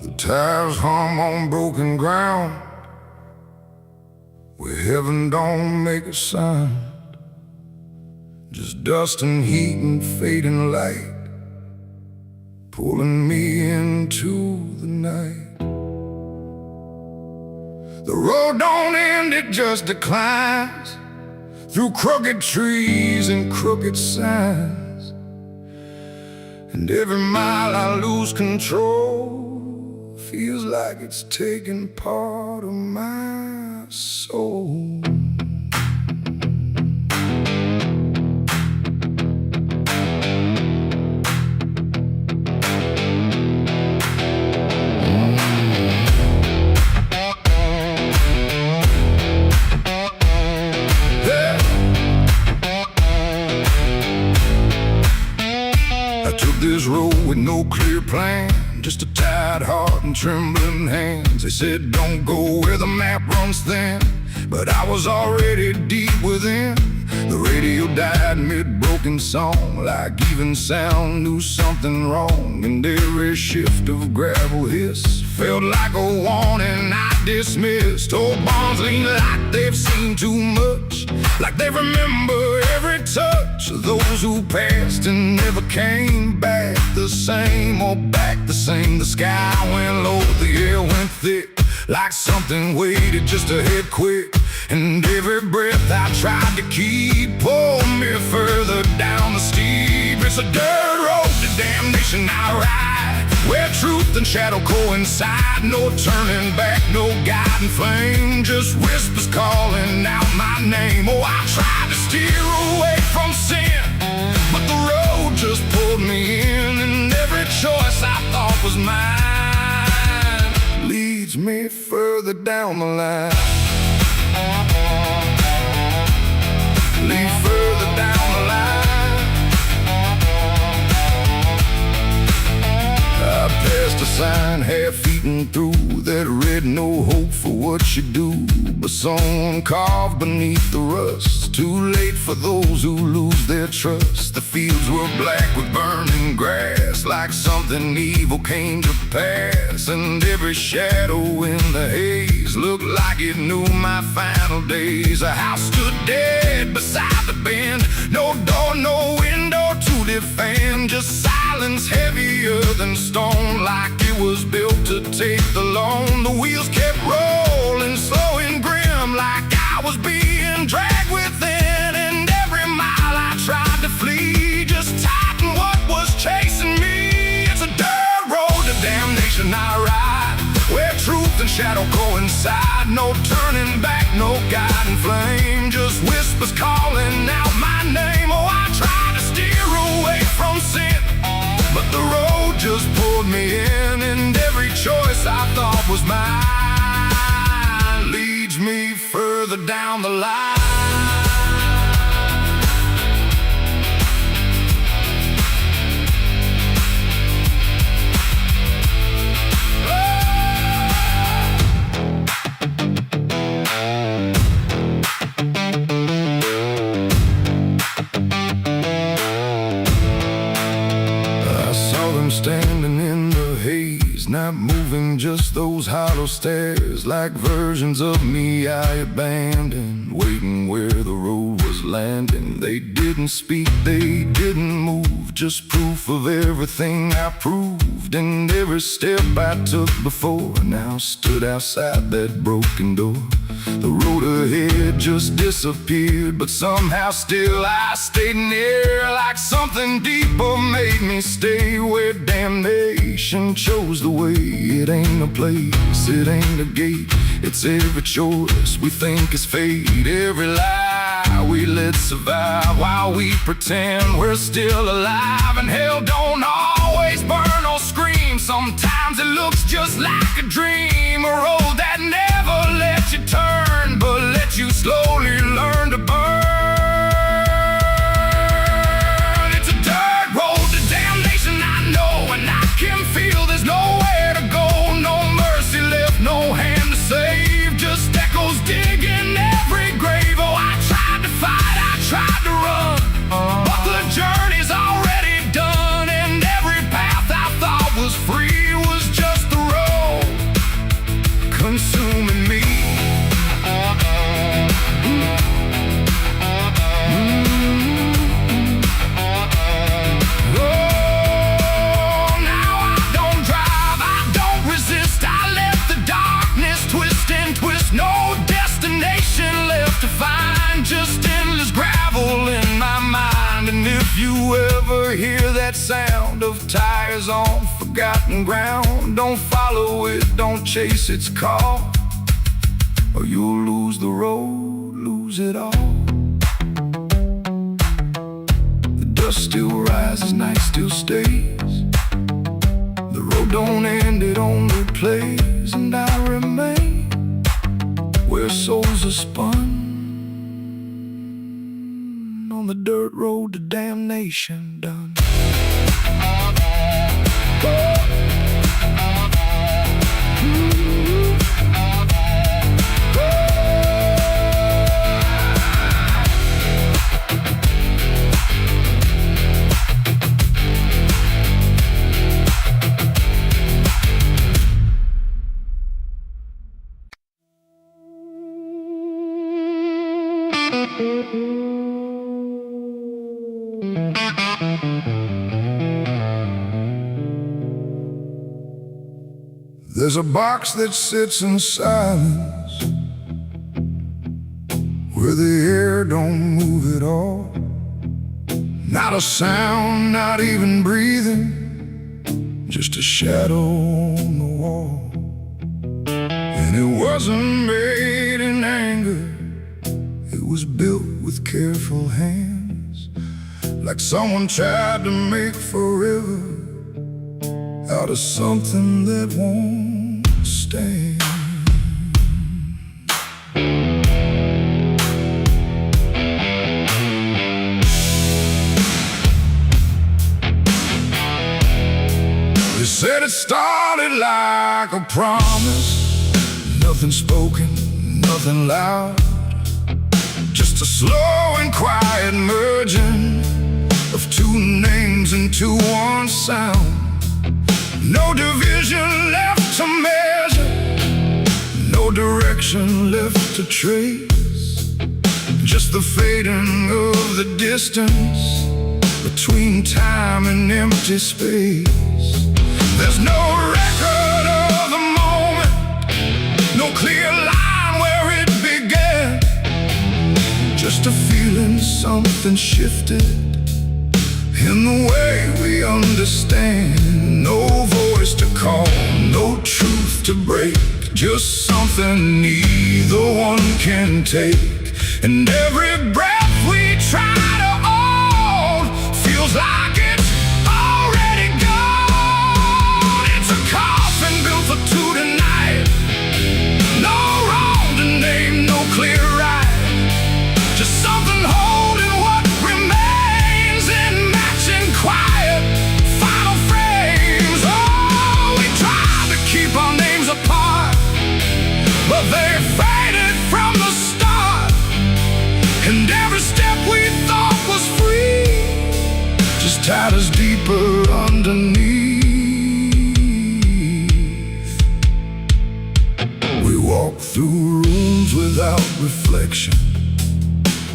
The tires hum on broken ground, where heaven don't make a sound. Just dust and heat and fading light, pulling me into the night. The road don't end, it just declines, through crooked trees and crooked signs. And every mile I lose control, feels like it's taking part of my soul. This road with no clear plan, just a tired heart and trembling hands. They said don't go where the map runs thin, but I was already deep within. The radio died mid-broken song, like even sound knew something wrong. And every shift of gravel hiss felt like a warning I dismissed. Old bonds lean like they've seen too much, like they remember every touch of those who passed and never came back the same, or back the same. The sky went low, the air went thick, like something waited just to hit quick. And every breath I tried to keep pulled me further down the steep. It's a dirt road to damnation I ride, where truth and shadow coincide. No turning back, no guiding flame, just whispers calling out my name. Oh, I tried to steer away from sin, but the road just pulled me in. And every choice I thought was mine leads me further down the line. Lead further down the line. I passed a sign half-eaten through that read no hope for what you do, but someone carved beneath the rust. Too late for those who lose their trust. The fields were black with burning grass, like something evil came to pass. And every shadow in the haze looked like it knew my final days. A house stood dead beside the bend, no door, no window to defend, just silence heavier than stone, like it was built to take the loan. The wheels kept rolling slow and grim, like I was being dragged within. And every mile I tried to flee just tightened what was chasing me. It's a dirt road to damnation I ride, where truth and shadow coincide. No turning back, no guiding flame, just whispers calling out my name. Oh, I tried to steer away from sin, but the road just pulled me in. And every choice I thought was mine leads me further down the line. Standing in the haze, not moving, just those hollow stares, like versions of me I abandoned, waiting where the road was landing. They didn't speak, they didn't move, just proof of everything I proved. And every step I took before now stood outside that broken door. The road ahead just disappeared, but somehow still I stayed near, like something deeper made me stay, where damnation chose the way. It ain't a place, it ain't a gate, it's every choice we think is fate, every lie we we let survive while we pretend we're still alive. And hell don't always burn or scream. Sometimes it looks just like a dream, a road that never lets you turn, but lets you slowly learn to burn. It's a dirt road to damnation, I know, and I can feel there's nowhere to go. No mercy left, no hand to save, just echoes digging every grave. Oh, I tried to fight, I tried to run, but the journey's already done, and every path I thought was free was just the road consuming me. No destination left to find, just endless gravel in my mind. And if you ever hear that sound of tires on forgotten ground, don't follow it, don't chase its call, or you'll lose the road, lose it all. The dust still rises, night still stays. The road don't end, it only plays. And I remain where souls are spun, on the dirt road to damnation done. There's a box that sits in silence, where the air don't move at all. Not a sound, not even breathing, just a shadow on the wall. And it wasn't made in anger, it was built with careful hands, like someone tried to make forever out of something that won't stand. They said it started like a promise, nothing spoken, nothing loud, just a slow and quiet merging of two names into one sound. No division left to measure, no direction left to trace, just the fading of the distance between time and empty space. There's no record of the moment, no clear line where it began, just a feeling something shifted in the way we understand. No voice to call, no truth to break, just something neither one can take. And every breath we try to hold feels like it's already gone. It's a coffin built for two tonight, no wrong to name, no clear right, just something holding what remains in matching quiet final frames. Oh, we tried to keep our names apart, but they faded from the start. And every step we thought was free just tied us deeper underneath. We walk through rooms without reflection,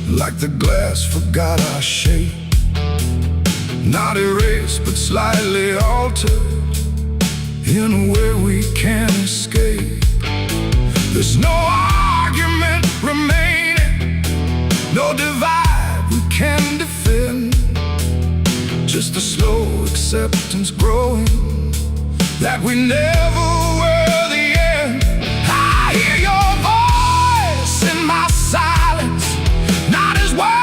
like the glass forgot our shape, not erased but slightly altered in a way we can't escape. There's no argument remaining, no divide we can defend, just a slow acceptance growing that we never were the end. I hear your voice in my silence, not as well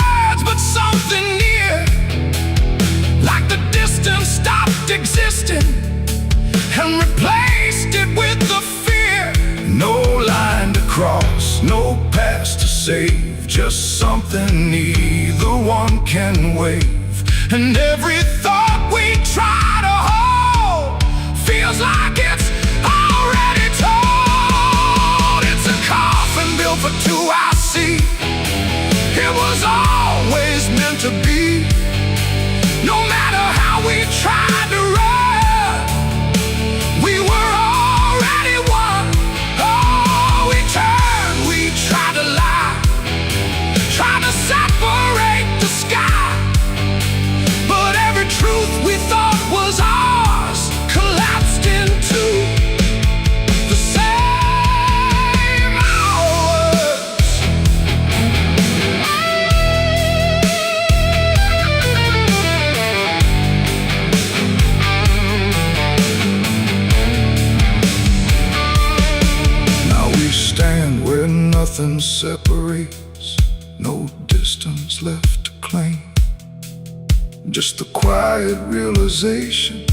save, just something neither one can wave. And every thought we try to hold feels like it's already told. It's a coffin built for two, I see. It was always meant to be. No matter how we tried to run, we were already one. Oh, we turned, we tried to lie, tried to separate the sky. But every truth we thought was ours collapsed into the same hours. Now we stand where nothing separates, no distance left to claim. Just the quiet realization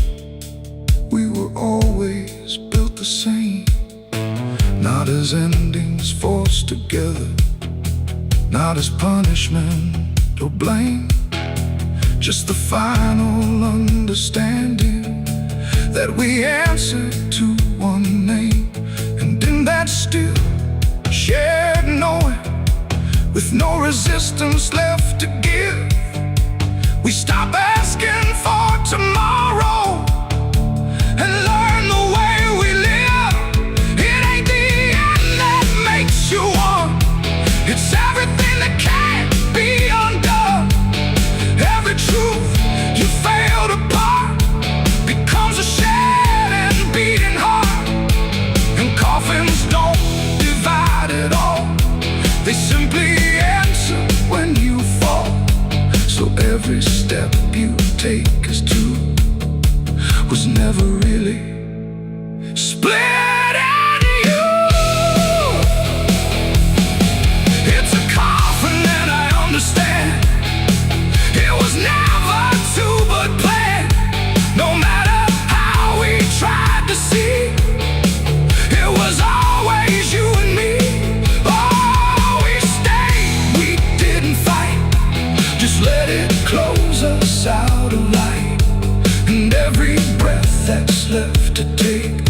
we were always built the same. Not as endings forced together, not as punishment or blame. Just the final understanding that we answer to one name. And in that still shared knowing, with no resistance left to give, we stop asking for tomorrow and learn the way we live. It ain't the end that makes you one, it's everything that can't be undone. Every truth you failed apart becomes a shed and beating heart. And coffins don't divide at all, they simply answer when you fall. So every step you take as two was never really split into you. It's a coffin and I understand. It was never two but planned. No matter how we tried to see, it was always you and me. Oh, we stayed, we didn't fight, just let it close us out of light. And every breath that's left to take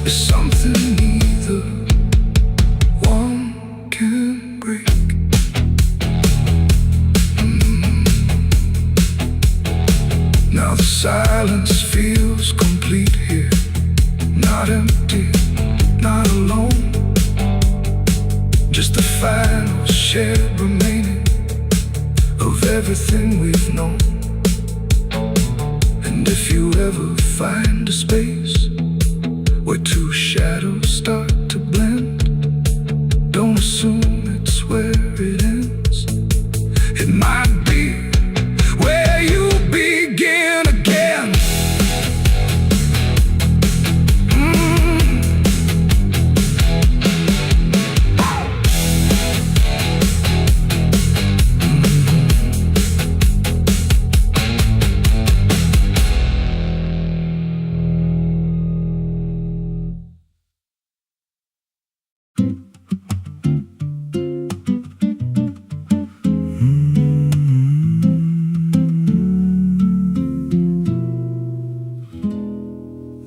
is something neither one can break. Now the silence feels complete here, not empty, not alone. Just the final shared remaining of everything we've known. And if you ever find a space where two shadows start to blend, don't assume it's where it ends. It might be where you begin again.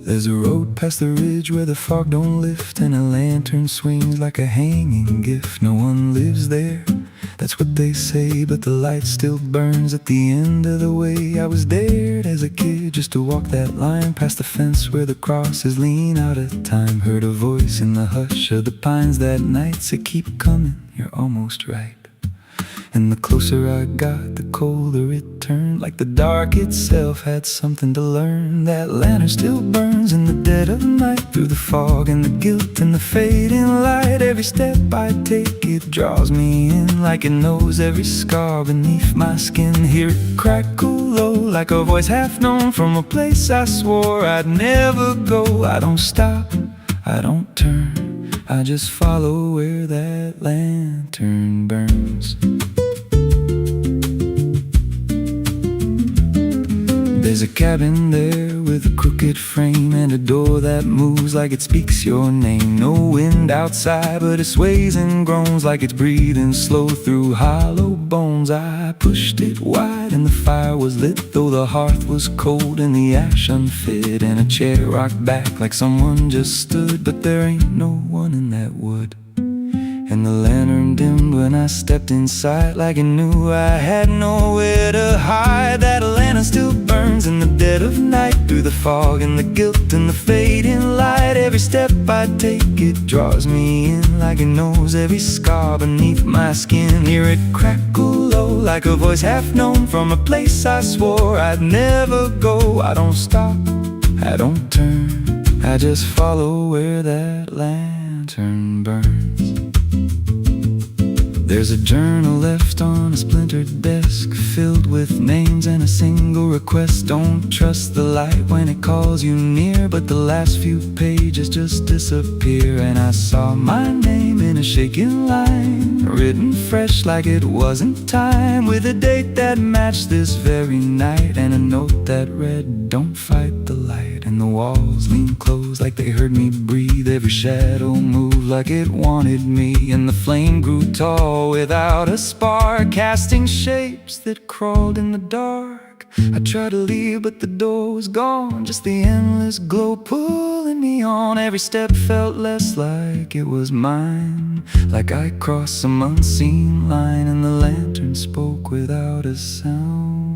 There's a road past the ridge where the fog don't lift, and a lantern swings like a hanging gift. No one lives there, that's what they say, but the light still burns at the end of the way. I was dared as a kid just to walk that line past the fence where the crosses lean out of time. Heard a voice in the hush of the pines that night said, keep coming, you're almost right. And the closer I got, the colder it turned, like the dark itself had something to learn. That lantern still burns in the dead of night, through the fog and the guilt and the fading light. Every step I take, it draws me in, like it knows every scar beneath my skin. Hear it crackle low, like a voice half known from a place I swore I'd never go. I don't stop, I don't turn, I just follow where that lantern burns. There's a cabin there with a crooked frame and a door that moves like it speaks your name. No wind outside, but it sways and groans like it's breathing slow through hollow bones. I pushed it wide and the fire was lit, though the hearth was cold and the ash unfit, and a chair rocked back like someone just stood. But there ain't no one in that wood. And the lantern dimmed when I stepped inside, like it knew I had nowhere to hide. That lantern still burns in the dead of night, through the fog and the guilt and the fading light. Every step I take, it draws me in, like it knows every scar beneath my skin. Hear it crackle low, like a voice half known from a place I swore I'd never go. I don't stop, I don't turn, I just follow where that lantern burns. There's a journal left on a splintered desk, filled with names and a single request. Don't trust the light when it calls you near, but the last few pages just disappear. And I saw my name in a shaking line, written fresh like it wasn't time, with a date that matched this very night, and a note that read, don't fight the light. And the walls leaned close like they heard me breathe, every shadow moved like it wanted me, and the flame grew tall without a spark, casting shapes that crawled in the dark. I tried to leave, but the door was gone, just the endless glow pulling me on. Every step felt less like it was mine, like I crossed some unseen line, and the lantern spoke without a sound.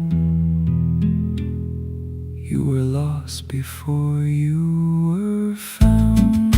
You were lost before you were found.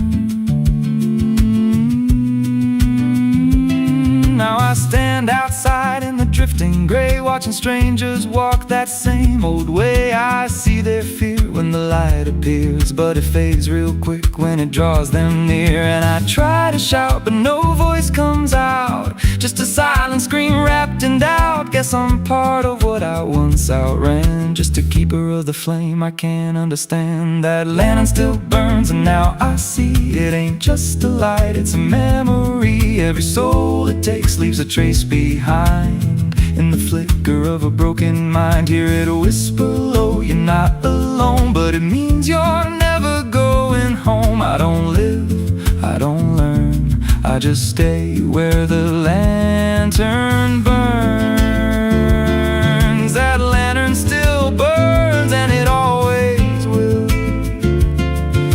Now I stand outside in the drifting gray, watching strangers walk that same old way. I see their fear when the light appears, but it fades real quick when it draws them near. And I try to shout, but no voice comes out, just a silent scream wrapped in doubt. Guess I'm part of what I once outran, just a keeper of the flame I can't understand. That lantern still burns, and now I see it ain't just a light, it's a memory. Every soul it takes leaves a trace behind, in the flicker of a broken mind. Hear it whisper low, you're not alone, but it means you're never going home. I don't live, I don't learn, I just stay where the lantern burns. That lantern still burns, and it always will,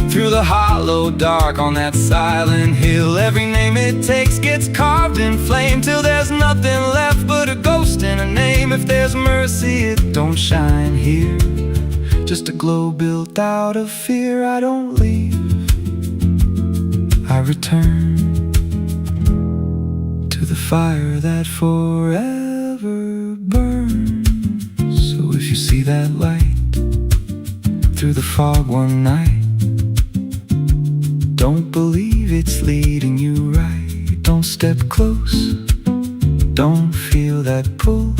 through the hollow dark on that silent hill. Every name it takes gets carved in flame, till there's nothing left but a ghost and a name. If there's mercy, it don't shine here, just a glow built out of fear. I don't leave, I return to the fire that forever burns. So if you see that light through the fog one night, don't believe it's leading you right. Don't step close, don't feel that pull,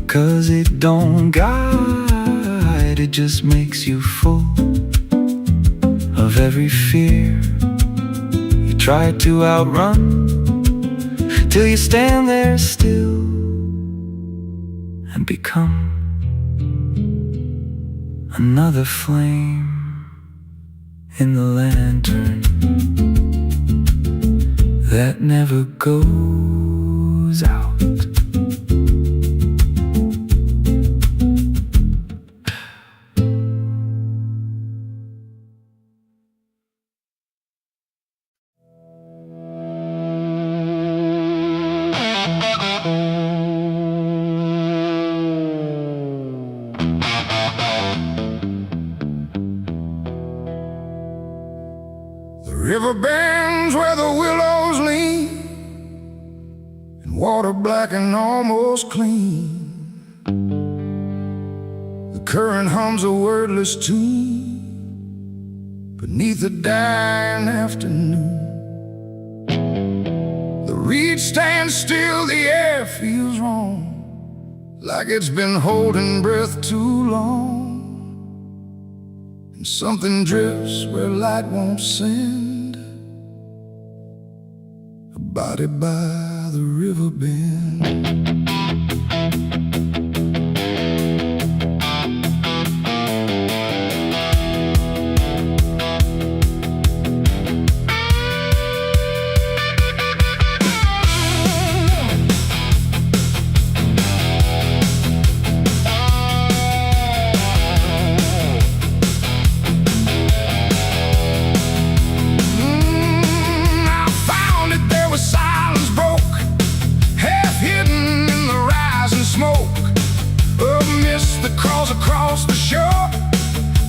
'cause it don't guide, it just makes you full of every fear you try to outrun, till you stand there still and become another flame in the lantern that never goes out. The river bends where the willows lean, and water black and almost clean. The current hums a wordless tune beneath the dying afternoon. The reed stands still, the air feels wrong, like it's been holding breath too long. And something drifts where light won't send, a body by the river bend.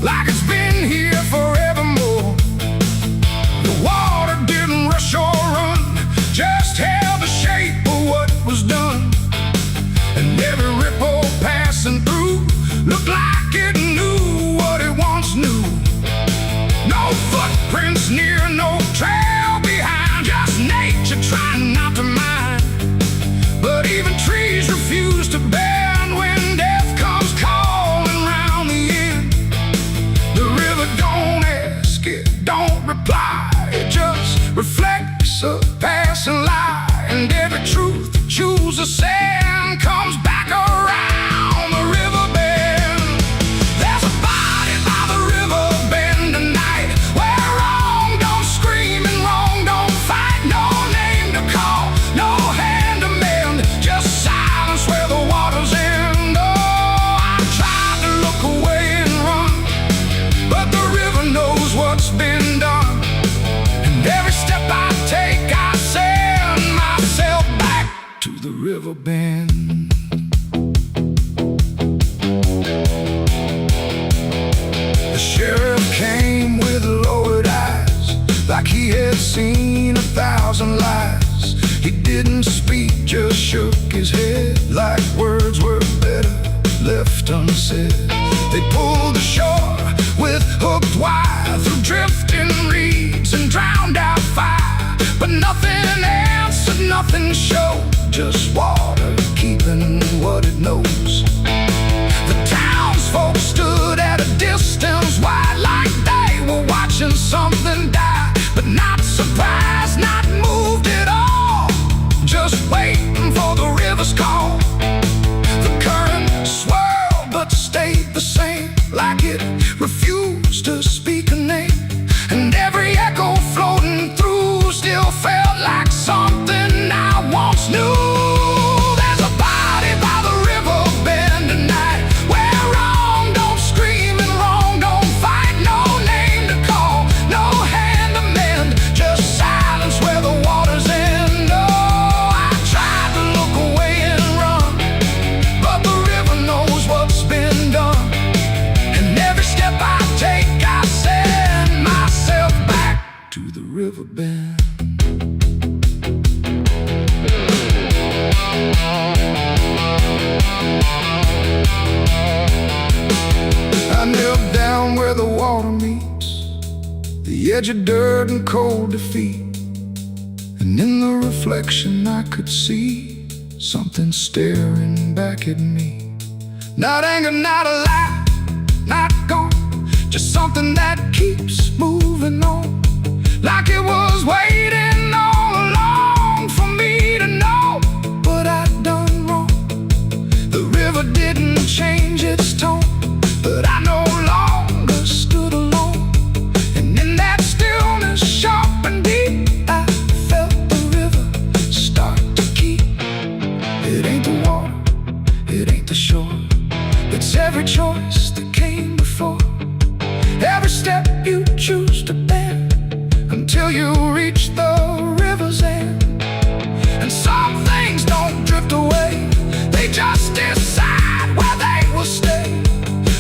like it's been here forevermore. The water didn't rush or run, just held the shape of what was done. And every ripple passing through looked like it knew what it once knew. No footprints near, no trail behind, just nature trying not to mind. But even trees refuse to bend when death comes calling round the end. The river don't ask, it don't reply, it just reflects a passing lie. And every truth that chooses sand comes back around the river bend. There's a body by the river bend tonight, where wrong don't scream and wrong don't fight. No name to call, no hand to mend, just silence where the waters end. Oh, I tried to look away and run, but the river knows what's been done. And every step I take, I send myself back to the river bend. The sheriff came with lowered eyes, like he had seen 1,000 lies. He didn't speak, just shook his head, like words were better left unsaid. They pulled ashore with hooked wire through drifting reeds and drowned out fire, but nothing answered, nothing showed, just water keeping what it knows. The townsfolk stood at a distance wide, like they were watching something die, but not surprised, not moved at all, just waiting for the river's call. The current swirled but stayed the same, like it refused to speak a name. And every echo floating through still felt like something I once knew. There's a body by the river bend tonight, where wrong don't scream and wrong don't fight. No name to call, no hand to mend, just silence where the waters end. Oh, I tried to look away and run, but the river knows what's been done. And every step I take, I send myself back to the river bend. I knelt down where the water meets the edge of dirt and cold defeat, and in the reflection I could see something staring back at me. Not anger, not a lie, not gone, just something that keeps moving on, like it was waiting all along for me to know what I'd done wrong. The river didn't change its tone, but I no longer stood alone. And in that stillness, sharp and deep, I felt the river start to keep. It ain't the water, it ain't the shore, it's every choice that came before. Every step you choose to bend, until you reach the river's end. And some things don't drift away, they just decide where they will stay.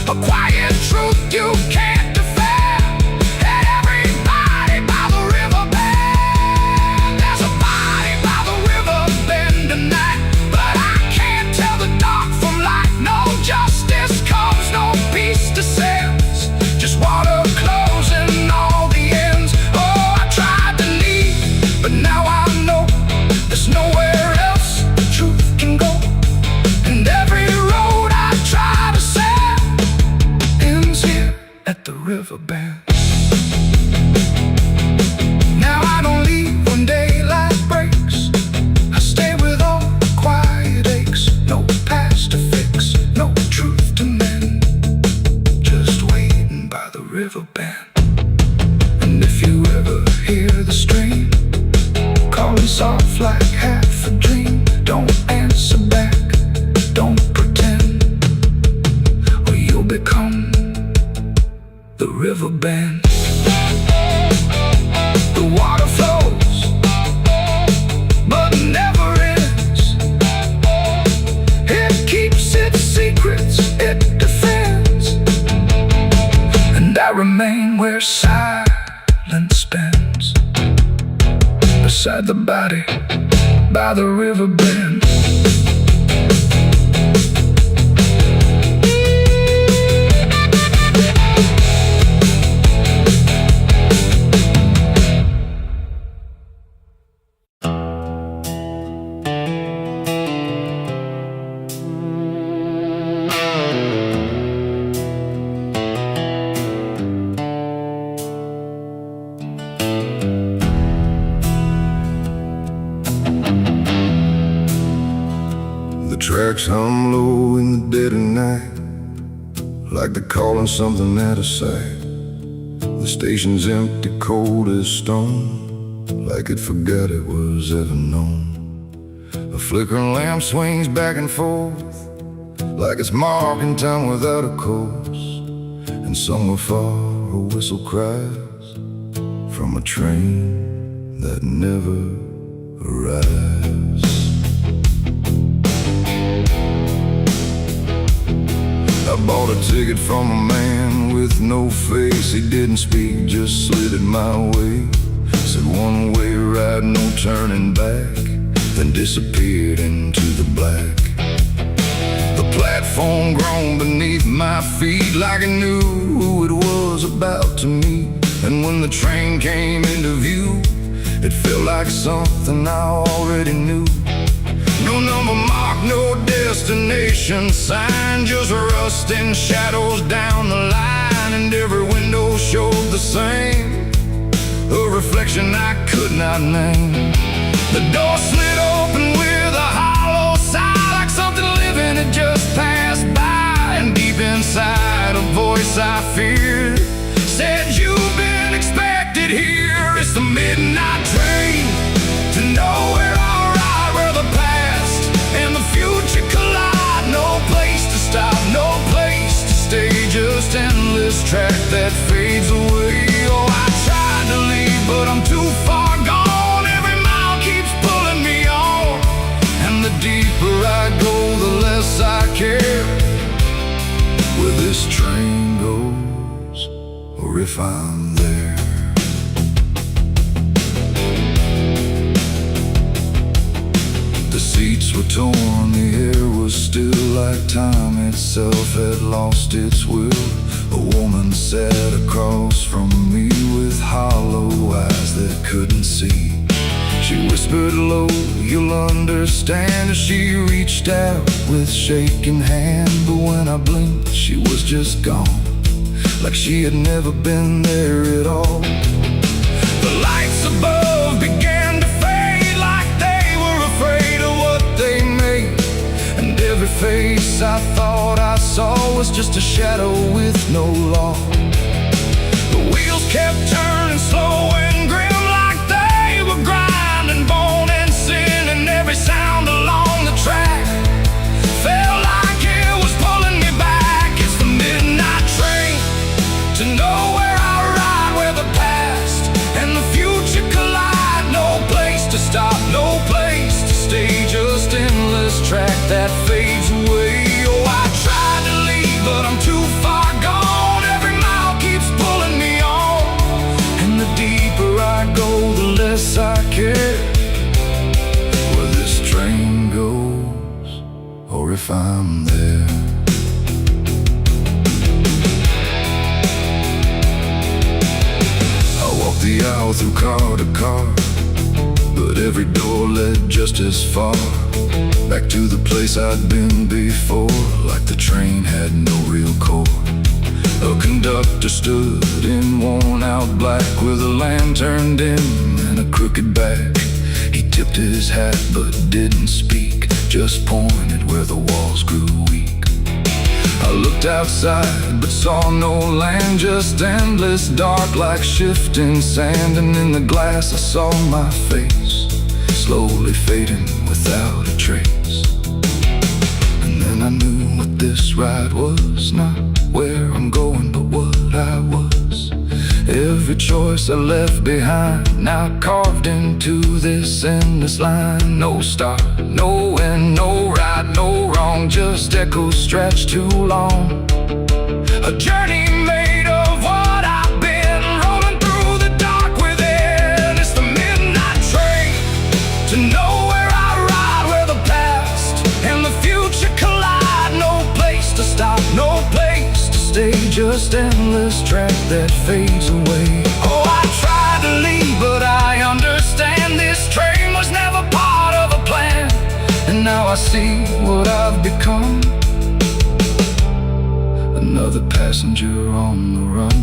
A quiet truth you can't defend, and everybody by the river bend. There's a body by the river bend tonight, but I can't tell the dark from light. No justice comes, no peace descends, just water closing all the ends. Oh, I tried to leave, but now I know there's nowhere else the truth can go. And every road I try to set ends here at the river bend. Now I don't leave when daylight breaks, I stay with all the quiet aches. No past to fix, no truth to mend, just waiting by the river bend. And if you ever hear the stream calling soft like half a dream, don't answer back, don't pretend, or you'll become the river bend. The water flows, but never ends. It keeps its secrets, it defends. remain where silence bends, beside the body, by the river bend. Tracks hum low in the dead of night, like they're calling something out of sight. The station's empty, cold as stone, like it forgot it was ever known. A flickering lamp swings back and forth, like it's marking time without a course. And somewhere far a whistle cries from a train that never arrives. I bought a ticket from a man with no face. He didn't speak, just slid it my way. Said one way ride, no turning back, then disappeared into the black. The platform groaned beneath my feet, like it knew who it was about to meet. And when the train came into view, it felt like something I already knew. No number mark, no destination sign, just rusting shadows down the line. And every window showed the same, a reflection I could not name. The door slid open with a hollow sigh, like something living had just passed by. And deep inside a voice I feared said, "You've been expected here." It's the midnight train to nowhere. Future collide, no place to stop, no place to stay, just endless track that fades away. Oh, I tried to leave, but I'm too far gone. Every mile keeps pulling me on, and the deeper I go, the less I care where this train goes, or if I'm there. The seats were torn, the air was still, like time itself had lost its will. A woman sat across from me with hollow eyes that couldn't see. She whispered low, "You'll understand," as she reached out with shaking hand. But when I blinked, she was just gone, like she had never been there at all. The lights above began to fade, like they were afraid of what they made. And every face I thought I saw was just a shadow with no law. The wheels kept turning slow and grim, like they were grinding bone and sin. And every sound along the track felt like it was pulling me back. It's the midnight train to nowhere. I ride where the past and the future collide. No place to stop, no place to stay, just endless track that fades away. Oh, I tried to leave, but I'm too far gone. Every mile keeps pulling me on, and the deeper I go, the less I care where this train goes, or if I'm there. I walked the aisle through car to car, but every door led just as far back to the place I'd been before, like the train had no real core. A conductor stood in worn-out black with a lantern dim and a crooked back. He tipped his hat but didn't speak, just pointed where the walls grew weak. I looked outside but saw no land, just endless dark like shifting sand. And in the glass I saw my face, slowly fading without a trace. And then I knew what this ride was, not where I'm going, but what I was. Every choice I left behind, now carved into this endless line. No start, no end, no right, no wrong, just echoes stretched too long. A journey made of what I stay, just endless track that fades away. Oh, I tried to leave, but I understand this train was never part of a plan. And now I see what I've become, another passenger on the run.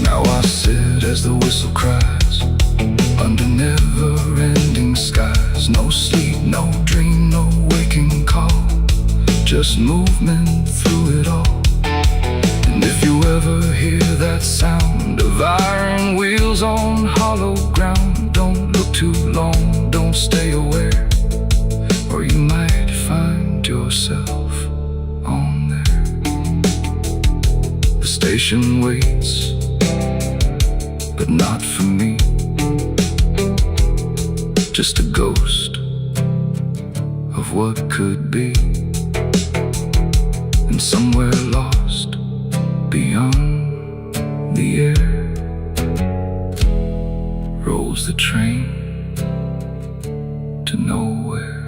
Now I sit as the whistle cries, under never-ending skies. No sleep, no dream, no waking call, just movement through it all. And if you ever hear that sound of iron wheels on hollow ground, don't look too long, don't stay aware, or you might find yourself on there. The station waits, but not for me, just a ghost of what could be. And somewhere lost beyond the air rolls the train to nowhere.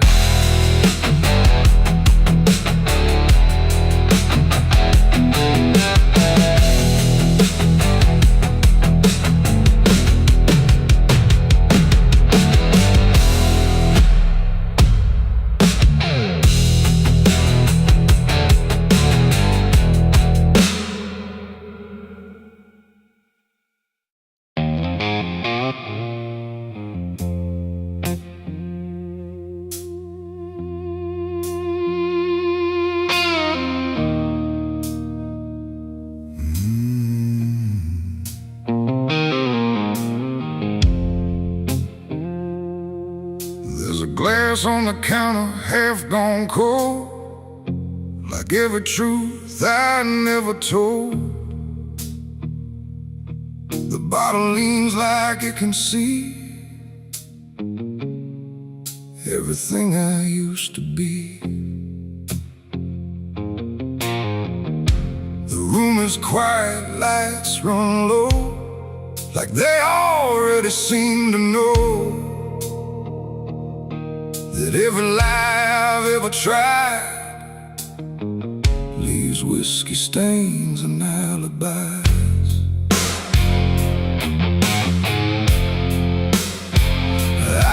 Glass on the counter, half gone cold, like every truth I never told. The bottle leans like it can see everything I used to be. The room is quiet, lights run low, like they already seem to know that every lie I've ever tried leaves whiskey stains and alibis.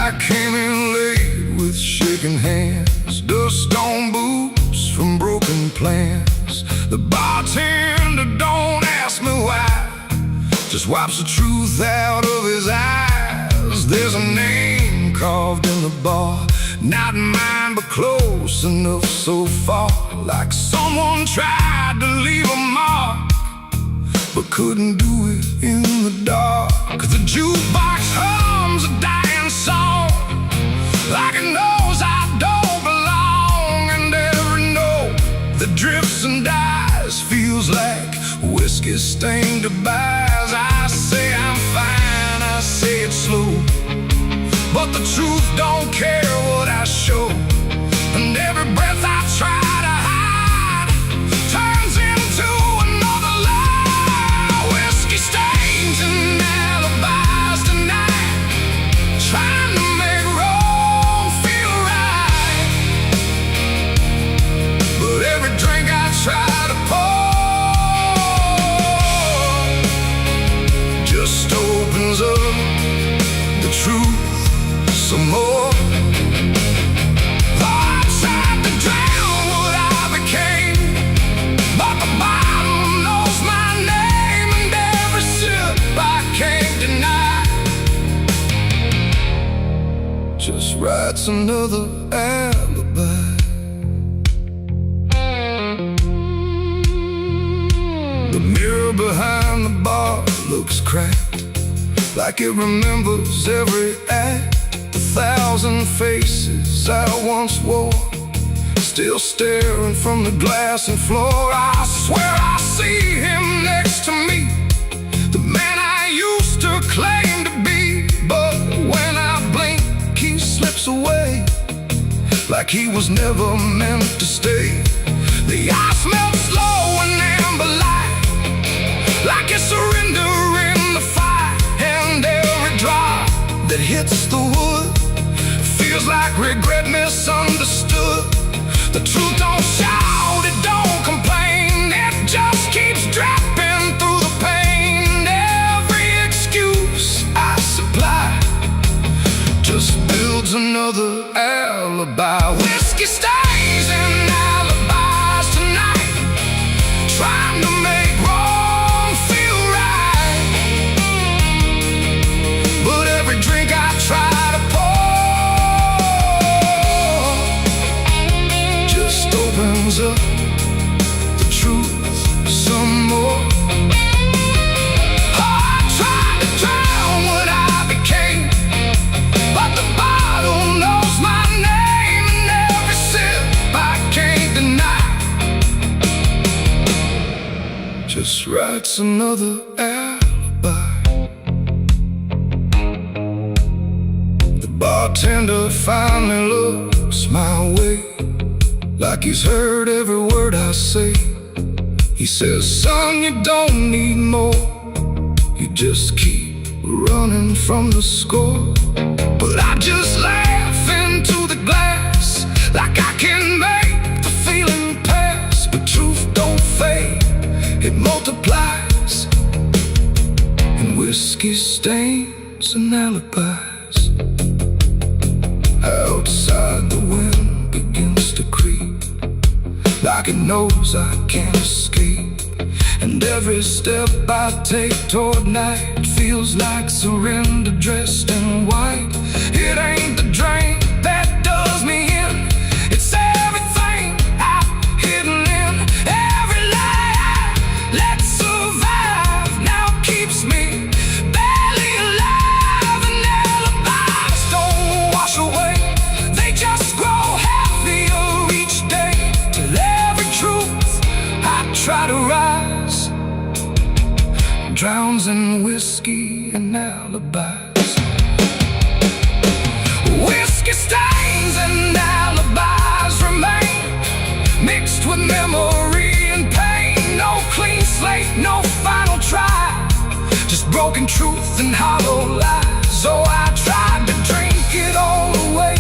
I came in late with shaking hands, dust on boots from broken plans. The bartender don't ask me why, just wipes the truth out of his eyes. There's a name carved in the bar, not mine, but close enough so far, like someone tried to leave a mark, but couldn't do it in the dark. The jukebox hums a dying song, like it knows I don't belong. And every note that drifts and dies feels like whiskey stained goodbyes. I say I'm fine, I say it slow, but the truth don't care what I show. And every breath I try to hide turns into another lie. Whiskey stains and alibis tonight, trying to make wrong feel right. But every drink I try to pour just opens up the truth some more. I tried to drown what I became, but the bottle knows my name, and every sip I can't deny just writes another alibi. The mirror behind the bar looks cracked, like it remembers every act. 1,000 faces I once wore, still staring from the glass and floor. I swear I see him next to me, the man I used to claim to be. But when I blink, he slips away, like he was never meant to stay. The ice melts slow and amber light, like it's surrendering the fire. And every drop that hits the wood feels like regret misunderstood. The truth don't shout, it don't complain. just writes another alibi. The bartender finally looks my way, like he's heard every word I say. He says, son, you don't need more, you just keep running from the score. But I just laugh into the glass, like I can make the feeling pass. But truth don't fade, it multiplies, and whiskey stains and alibis. Outside the wind begins to creep, like it knows I can't escape. And every step I take toward night feels like surrender dressed in white. It ain't the drink that does me in, it's everything I've hidden in. Every lie I let survive now keeps me barely alive. And alibis don't wash away, they just grow heavier each day. Till every truth I try to rise drowns in whiskey and alibis. Whiskey stains and alibis remain, mixed with memory and pain. No clean slate, no final try, just broken truth and hollow lies. So I tried to drink it all away,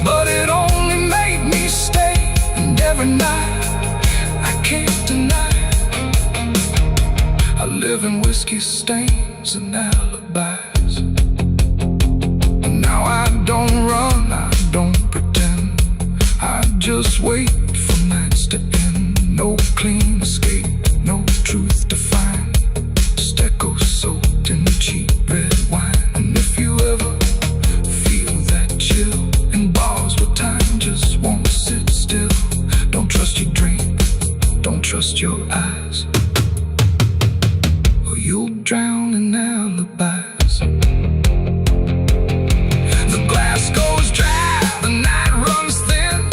but it only made me stay. And every night I can't deny, I live in whiskey stains and alibis. And now I don't run, I don't pretend, I just wait for nights to end. No clean escape, no truth to find, just echoes soaked in cheap red wine. And if you ever feel that chill in bars where time just won't sit still, don't trust your drink, don't trust your eyes, you'll drown in alibis. The glass goes dry, the night runs thin,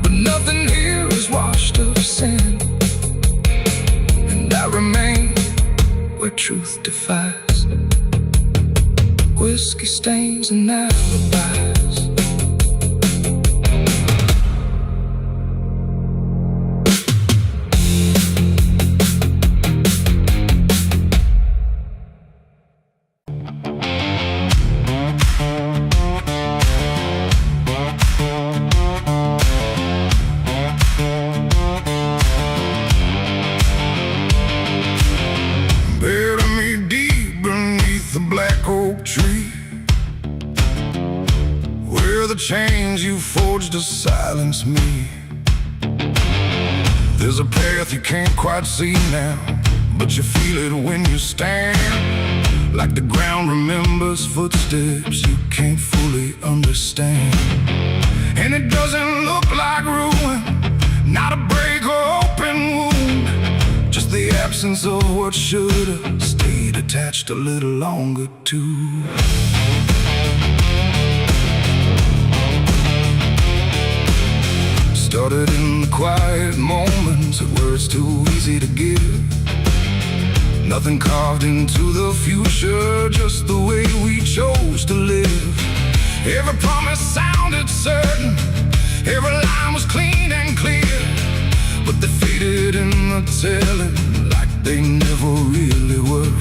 but nothing here is washed of sin. And I remain where truth defies, whiskey stains and alibis. The chains you forged to silence me. There's a path you can't quite see now, but you feel it when you stand. Like the ground remembers footsteps you can't fully understand. And it doesn't look like ruin, not a break or open wound, just the absence of what should have stayed attached a little longer too. Started in the quiet moments where it's too easy to give. Nothing carved into the future, just the way we chose to live. Every promise sounded certain, every line was clean and clear, but they faded in the telling like they never really were.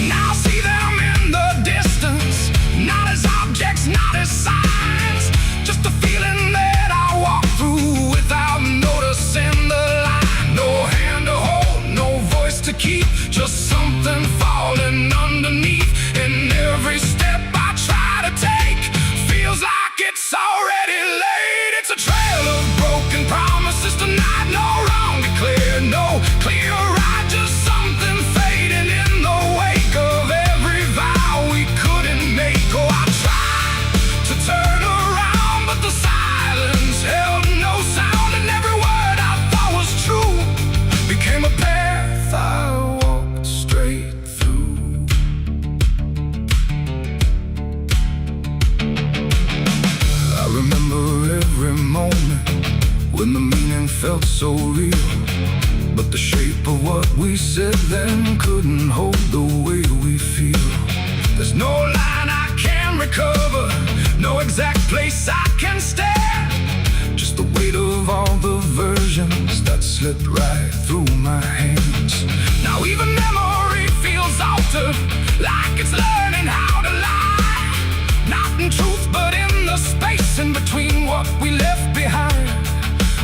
Now I see them in the distance, not as objects, not as signs, just a feeling that I walk through without noticing the line. No hand to hold, no voice to keep, just something falling underneath. And every step I try to take feels like it's already late. It's a trail of broken promises tonight, no wrong declared, no clear right, just something fading in shape of what we said then couldn't hold the way we feel. There's no line I can recover, no exact place I can stand. Just the weight of all the versions that slipped right through my hands. Now even memory feels altered, like it's learning how to lie. Not in truth, but in the space in between what we left behind.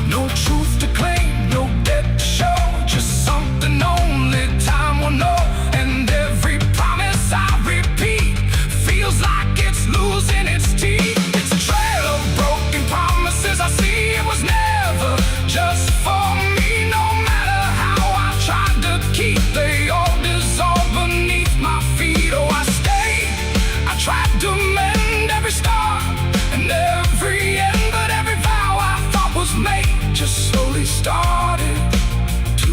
No truth to claim, no debt to show, just something only time will know. And every promise I repeat feels like it's losing its teeth. It's a trail of broken promises I see. It was never just for me. No matter how I tried to keep, they all dissolve beneath my feet. Oh, I stayed, I tried to mend every star and every end, but every vow I thought was made just slowly started to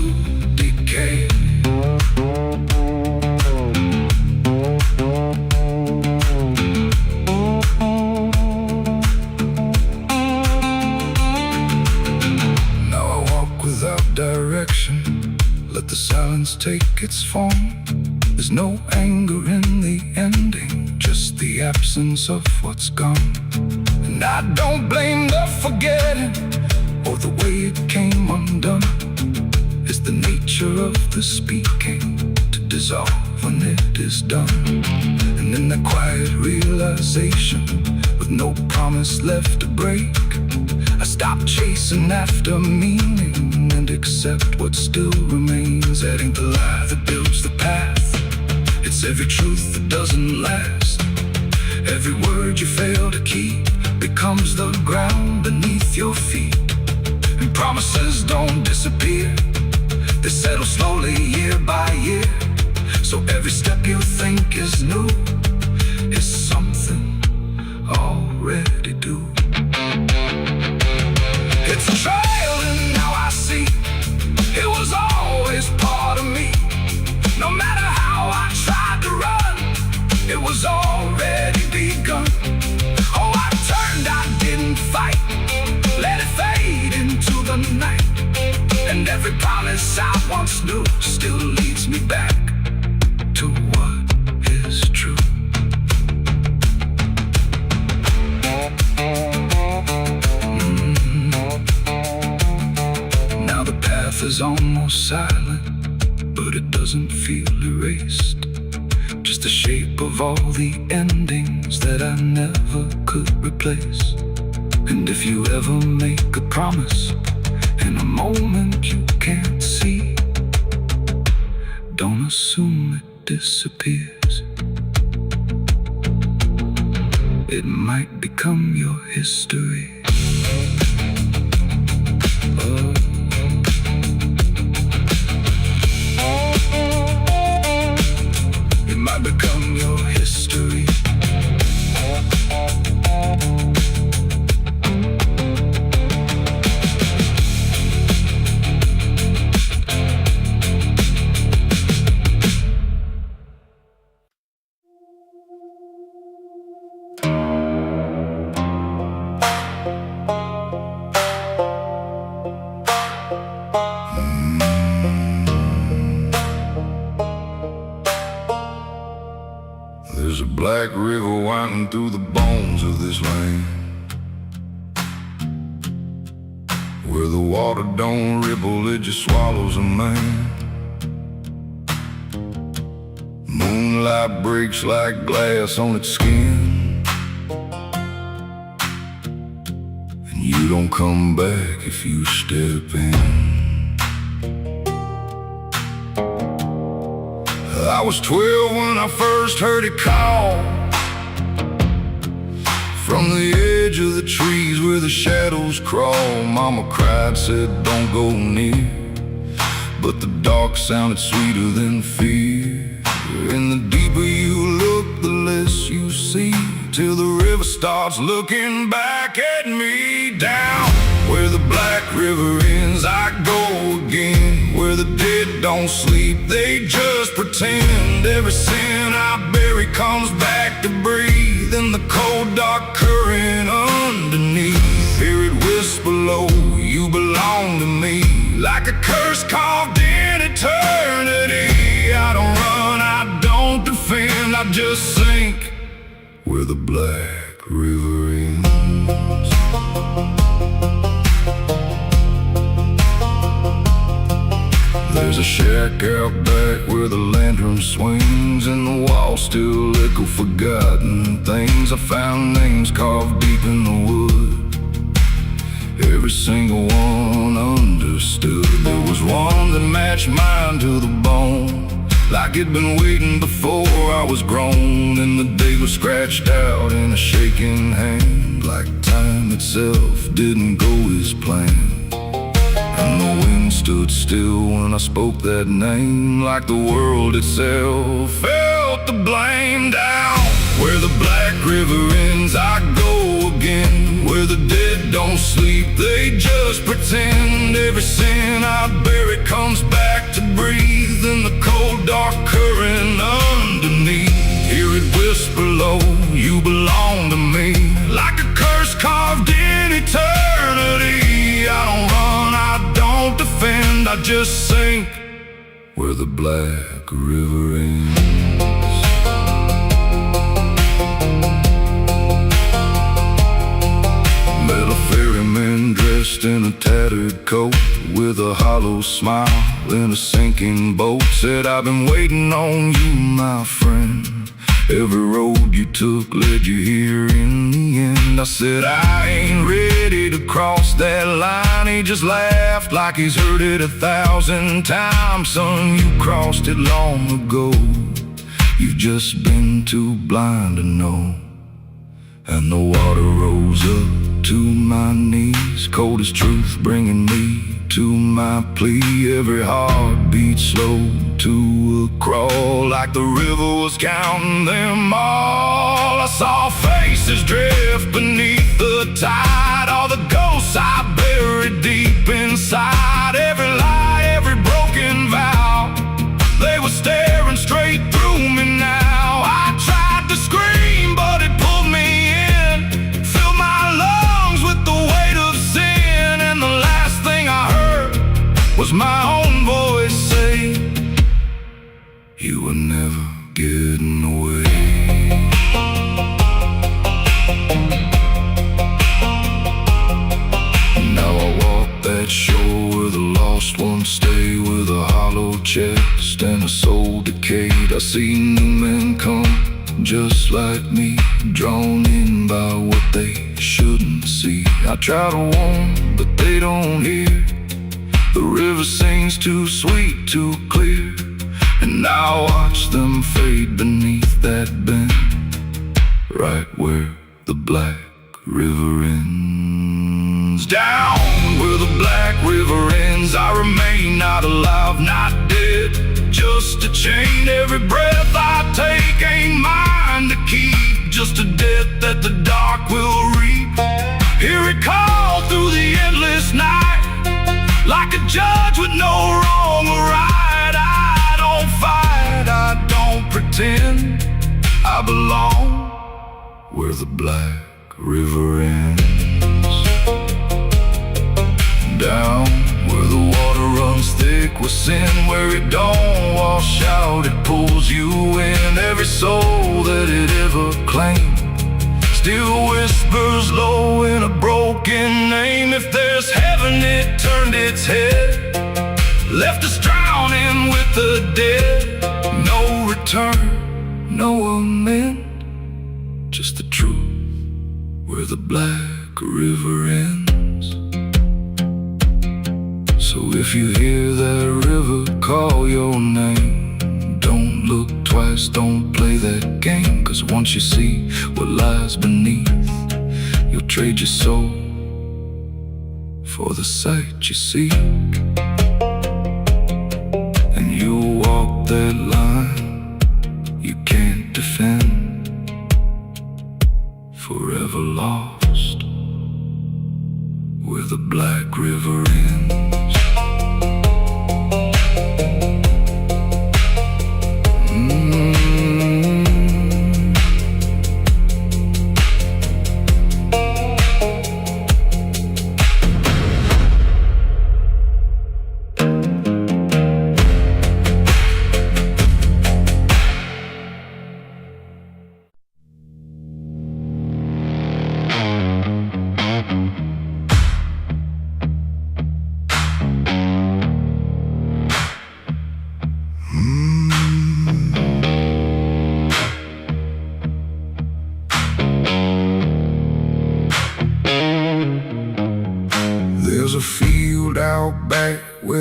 decay. Now I walk without direction, let the silence take its form. There's no anger in the ending, just the absence of what's gone. And I don't blame the forgetting or the way it came undone. It's the nature of the speaking to dissolve when it is done. And in that quiet realization, with no promise left to break, I stop chasing after meaning and accept what still remains. That ain't the lie that builds the path, it's every truth that doesn't last. Every word you fail to keep becomes the ground beneath your feet. And promises don't disappear, they settle slowly year by year. So every step you think is new is something already due. It's a trail and now I see it was always part of me. No matter how I tried to run, it was already begun. Oh, I turned, I didn't fight, let it fade into the night. And every promise I once knew still leads me back to what is true. Now the path is almost silent, but it doesn't feel erased. Just the shape of all the endings that I never could replace. And if you ever make a promise in a moment you can't see, don't assume it disappears. It might become your history. Oh. It might become your history. There's a black river winding through the bones of this land, where the water don't ripple, it just swallows a man. Moonlight breaks like glass on its skin, and you don't come back if you step in. I was 12 when I first heard it call, from the edge of the trees where the shadows crawl. Mama cried, said don't go near, but the dark sounded sweeter than fear. And the deeper you look, the less you see, till the river starts looking back at me. Down where the black river ends, I go again, where the dead don't sleep, they just pretend. Every sin I bury comes back to breathe in the cold dark current underneath. Hear it whisper low, you belong to me, like a curse carved in eternity. just sink where the black river ends. There's a shack out back where the lantern swings, and the walls still echo forgotten things. I found names carved deep in the wood, every single one understood. There was one that matched mine to the bone, like it'd been waiting before I was grown. And the day was scratched out in a shaking hand, like time itself didn't go as planned. And the wind stood still when I spoke that name, like the world itself felt the blame. Down where the black river ends, I go again, where the dead don't sleep, they just pretend. Every sin I bury comes back to breathe in the cold dark current underneath. Hear it whisper low, you belong to me, like a curse carved in eternity. I don't run, I don't defend, I just sink where the black river ends. Met a ferryman dressed in a tattered coat, with a hollow smile in a sinking boat. Said, I've been waiting on you, my friend. Every road you took led you here in the end. I said, I ain't ready to cross that line. He just laughed like he's heard it 1,000 times. Son, you crossed it long ago, you've just been too blind to know. And the water rose up to my knees, cold as truth, bringing me to my plea. Every heartbeat slowed to a crawl, like the river was counting them all. I saw faces drift beneath the tide, all the ghosts I buried deep inside. Every lie, every broken vow, they were staring straight through me now. I tried to scream, but it pulled me in, filled my lungs with the weight of sin. And the last thing I heard was my own voice say, you were never getting away. Now I walk that shore where the lost ones stay, with a hollow chest and a soul decayed. I see new men come just like me, drawn in by what they shouldn't see. I try to warn, but they don't hear. The river sings too sweet, too clear, and I watch them fade beneath that bend, right where the black river ends. Down where the black river ends, I remain not alive, not dead, just a chain. Every breath I take ain't mine to keep, just a death that the dark will reap. Hear it call through the endless night, like a judge with no wrong or right. I don't fight, I don't pretend, I belong where the black river ends. Down where the water runs thick with sin, where it don't wash out, it pulls you in. Every soul that it ever claimed still whispers low in a broken name. If there's heaven, it turned its head, left us drowning with the dead. No return, no amend, just the truth where the black river ends. So if you hear that river call your name, don't look twice, don't play that game. Cause once you see what lies beneath, you'll trade your soul for the sight you seek. And you'll walk that line you can't defend, forever lost where the black river ends.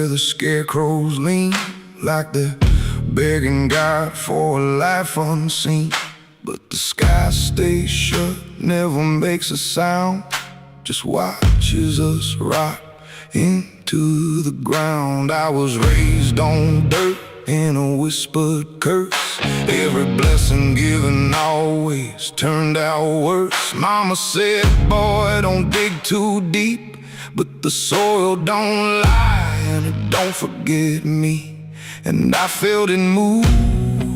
the scarecrows lean, like they're begging God for a life unseen. But the sky stays shut, never makes a sound, just watches us rot into the ground. I was raised on dirt in a whispered curse. Every blessing given always turned out worse. Mama said, boy, don't dig too deep, but the soil don't lie and it don't forget me. And I felt it move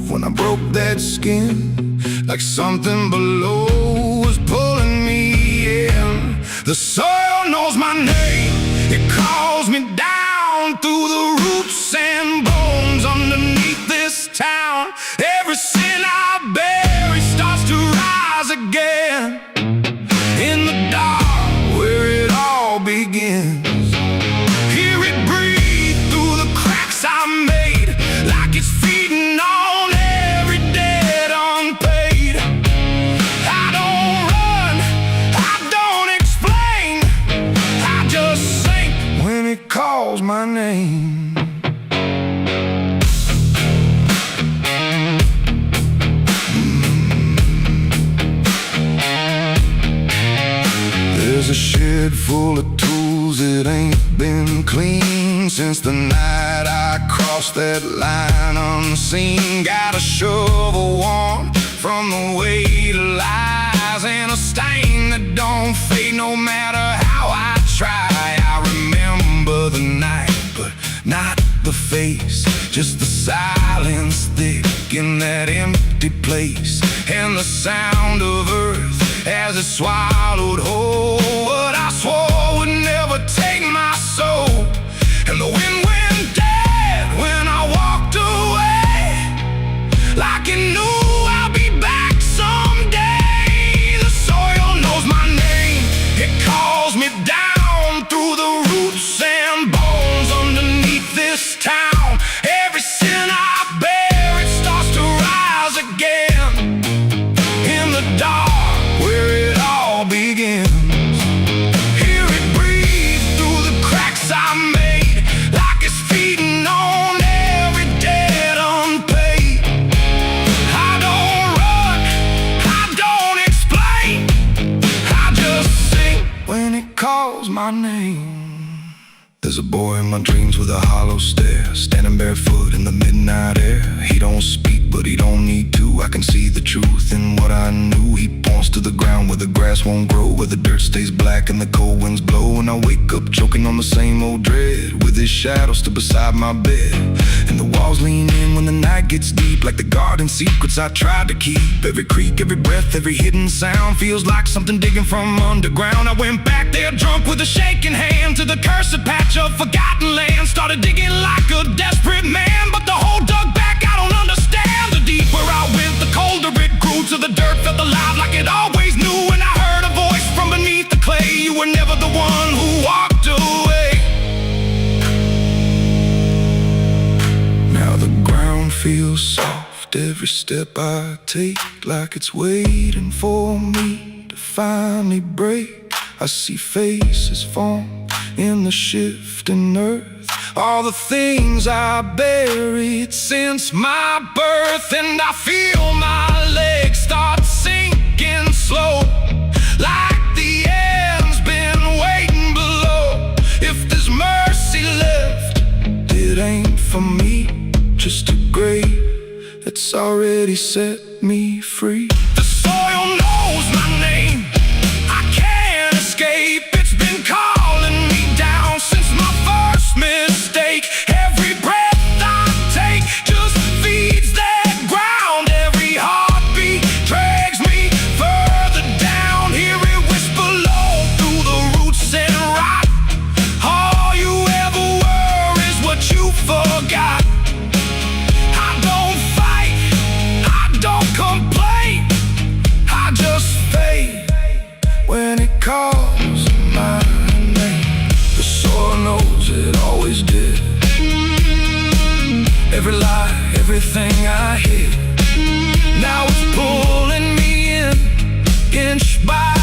when I broke that skin, like something below was pulling me in. The soil knows my name, it calls me down through the roots and bones underneath this town. Every sin I bury starts to rise again in the dark where it all begins. Hear it breathe through the cracks I made, like it's feeding on every debt unpaid. I don't run, I don't explain, I just sink when it calls my name. There's a shed full of tools that ain't been clean since the night I crossed that line unseen. Got a shovel worn from the weight of lies, and a stain that don't fade no matter how I try. I remember the night, but not the face, just the silence thick in that empty place, and the sound of earth as it swallowed whole what I swore would never take my soul. And the wind went dead when I walked away, like it knew I'll be back someday. The soil knows my name, it calls me down through the roots and bones underneath this town. Every sin I bear, it starts to rise again in the dark where it all begins. Hear it breathe through the cracks I made, like it's feeding on every debt unpaid. I don't run, I don't explain, I just sing when it calls my name. There's a boy in my dreams with a hollow stare, standing barefoot in the midnight air. He don't speak, but he don't need to. I can see the truth in what I knew. He points to the ground where the grass won't grow, where the dirt stays black and the cold winds blow. And I wake up choking on the same old dread, with his shadow still beside my bed. And the walls lean in when the night gets deep, like the garden secrets I tried to keep. Every creak, every breath, every hidden sound feels like something digging from underground. I went back there drunk with a shaking hand to the cursed patch of forgotten land. Started digging like a desperate man, but the hole dug back, I don't understand. The deeper I went, the colder it grew, till the dirt felt alive like it always knew. And I heard a voice from beneath the clay, you were never the one who walked away. Now the ground feels soft, every step I take, like it's waiting for me to finally break. I see faces form in the shifting earth, all the things I buried since my birth. And I feel my legs start sinking slow, like the end's been waiting below. If there's mercy left, it ain't for me, just a grave that's already set me free. The soil knows my name, I can't escape. It's been calling me down since my first mistake. Every breath I take just feeds that ground. Every heartbeat drags me further down. Hear it whisper low through the roots and rot. All you ever were is what you forgot. I don't fight, I don't complain, I just fade when it calls my name. The soil knows it always did. Every lie, everything I hid, now it's pulling me in, inch by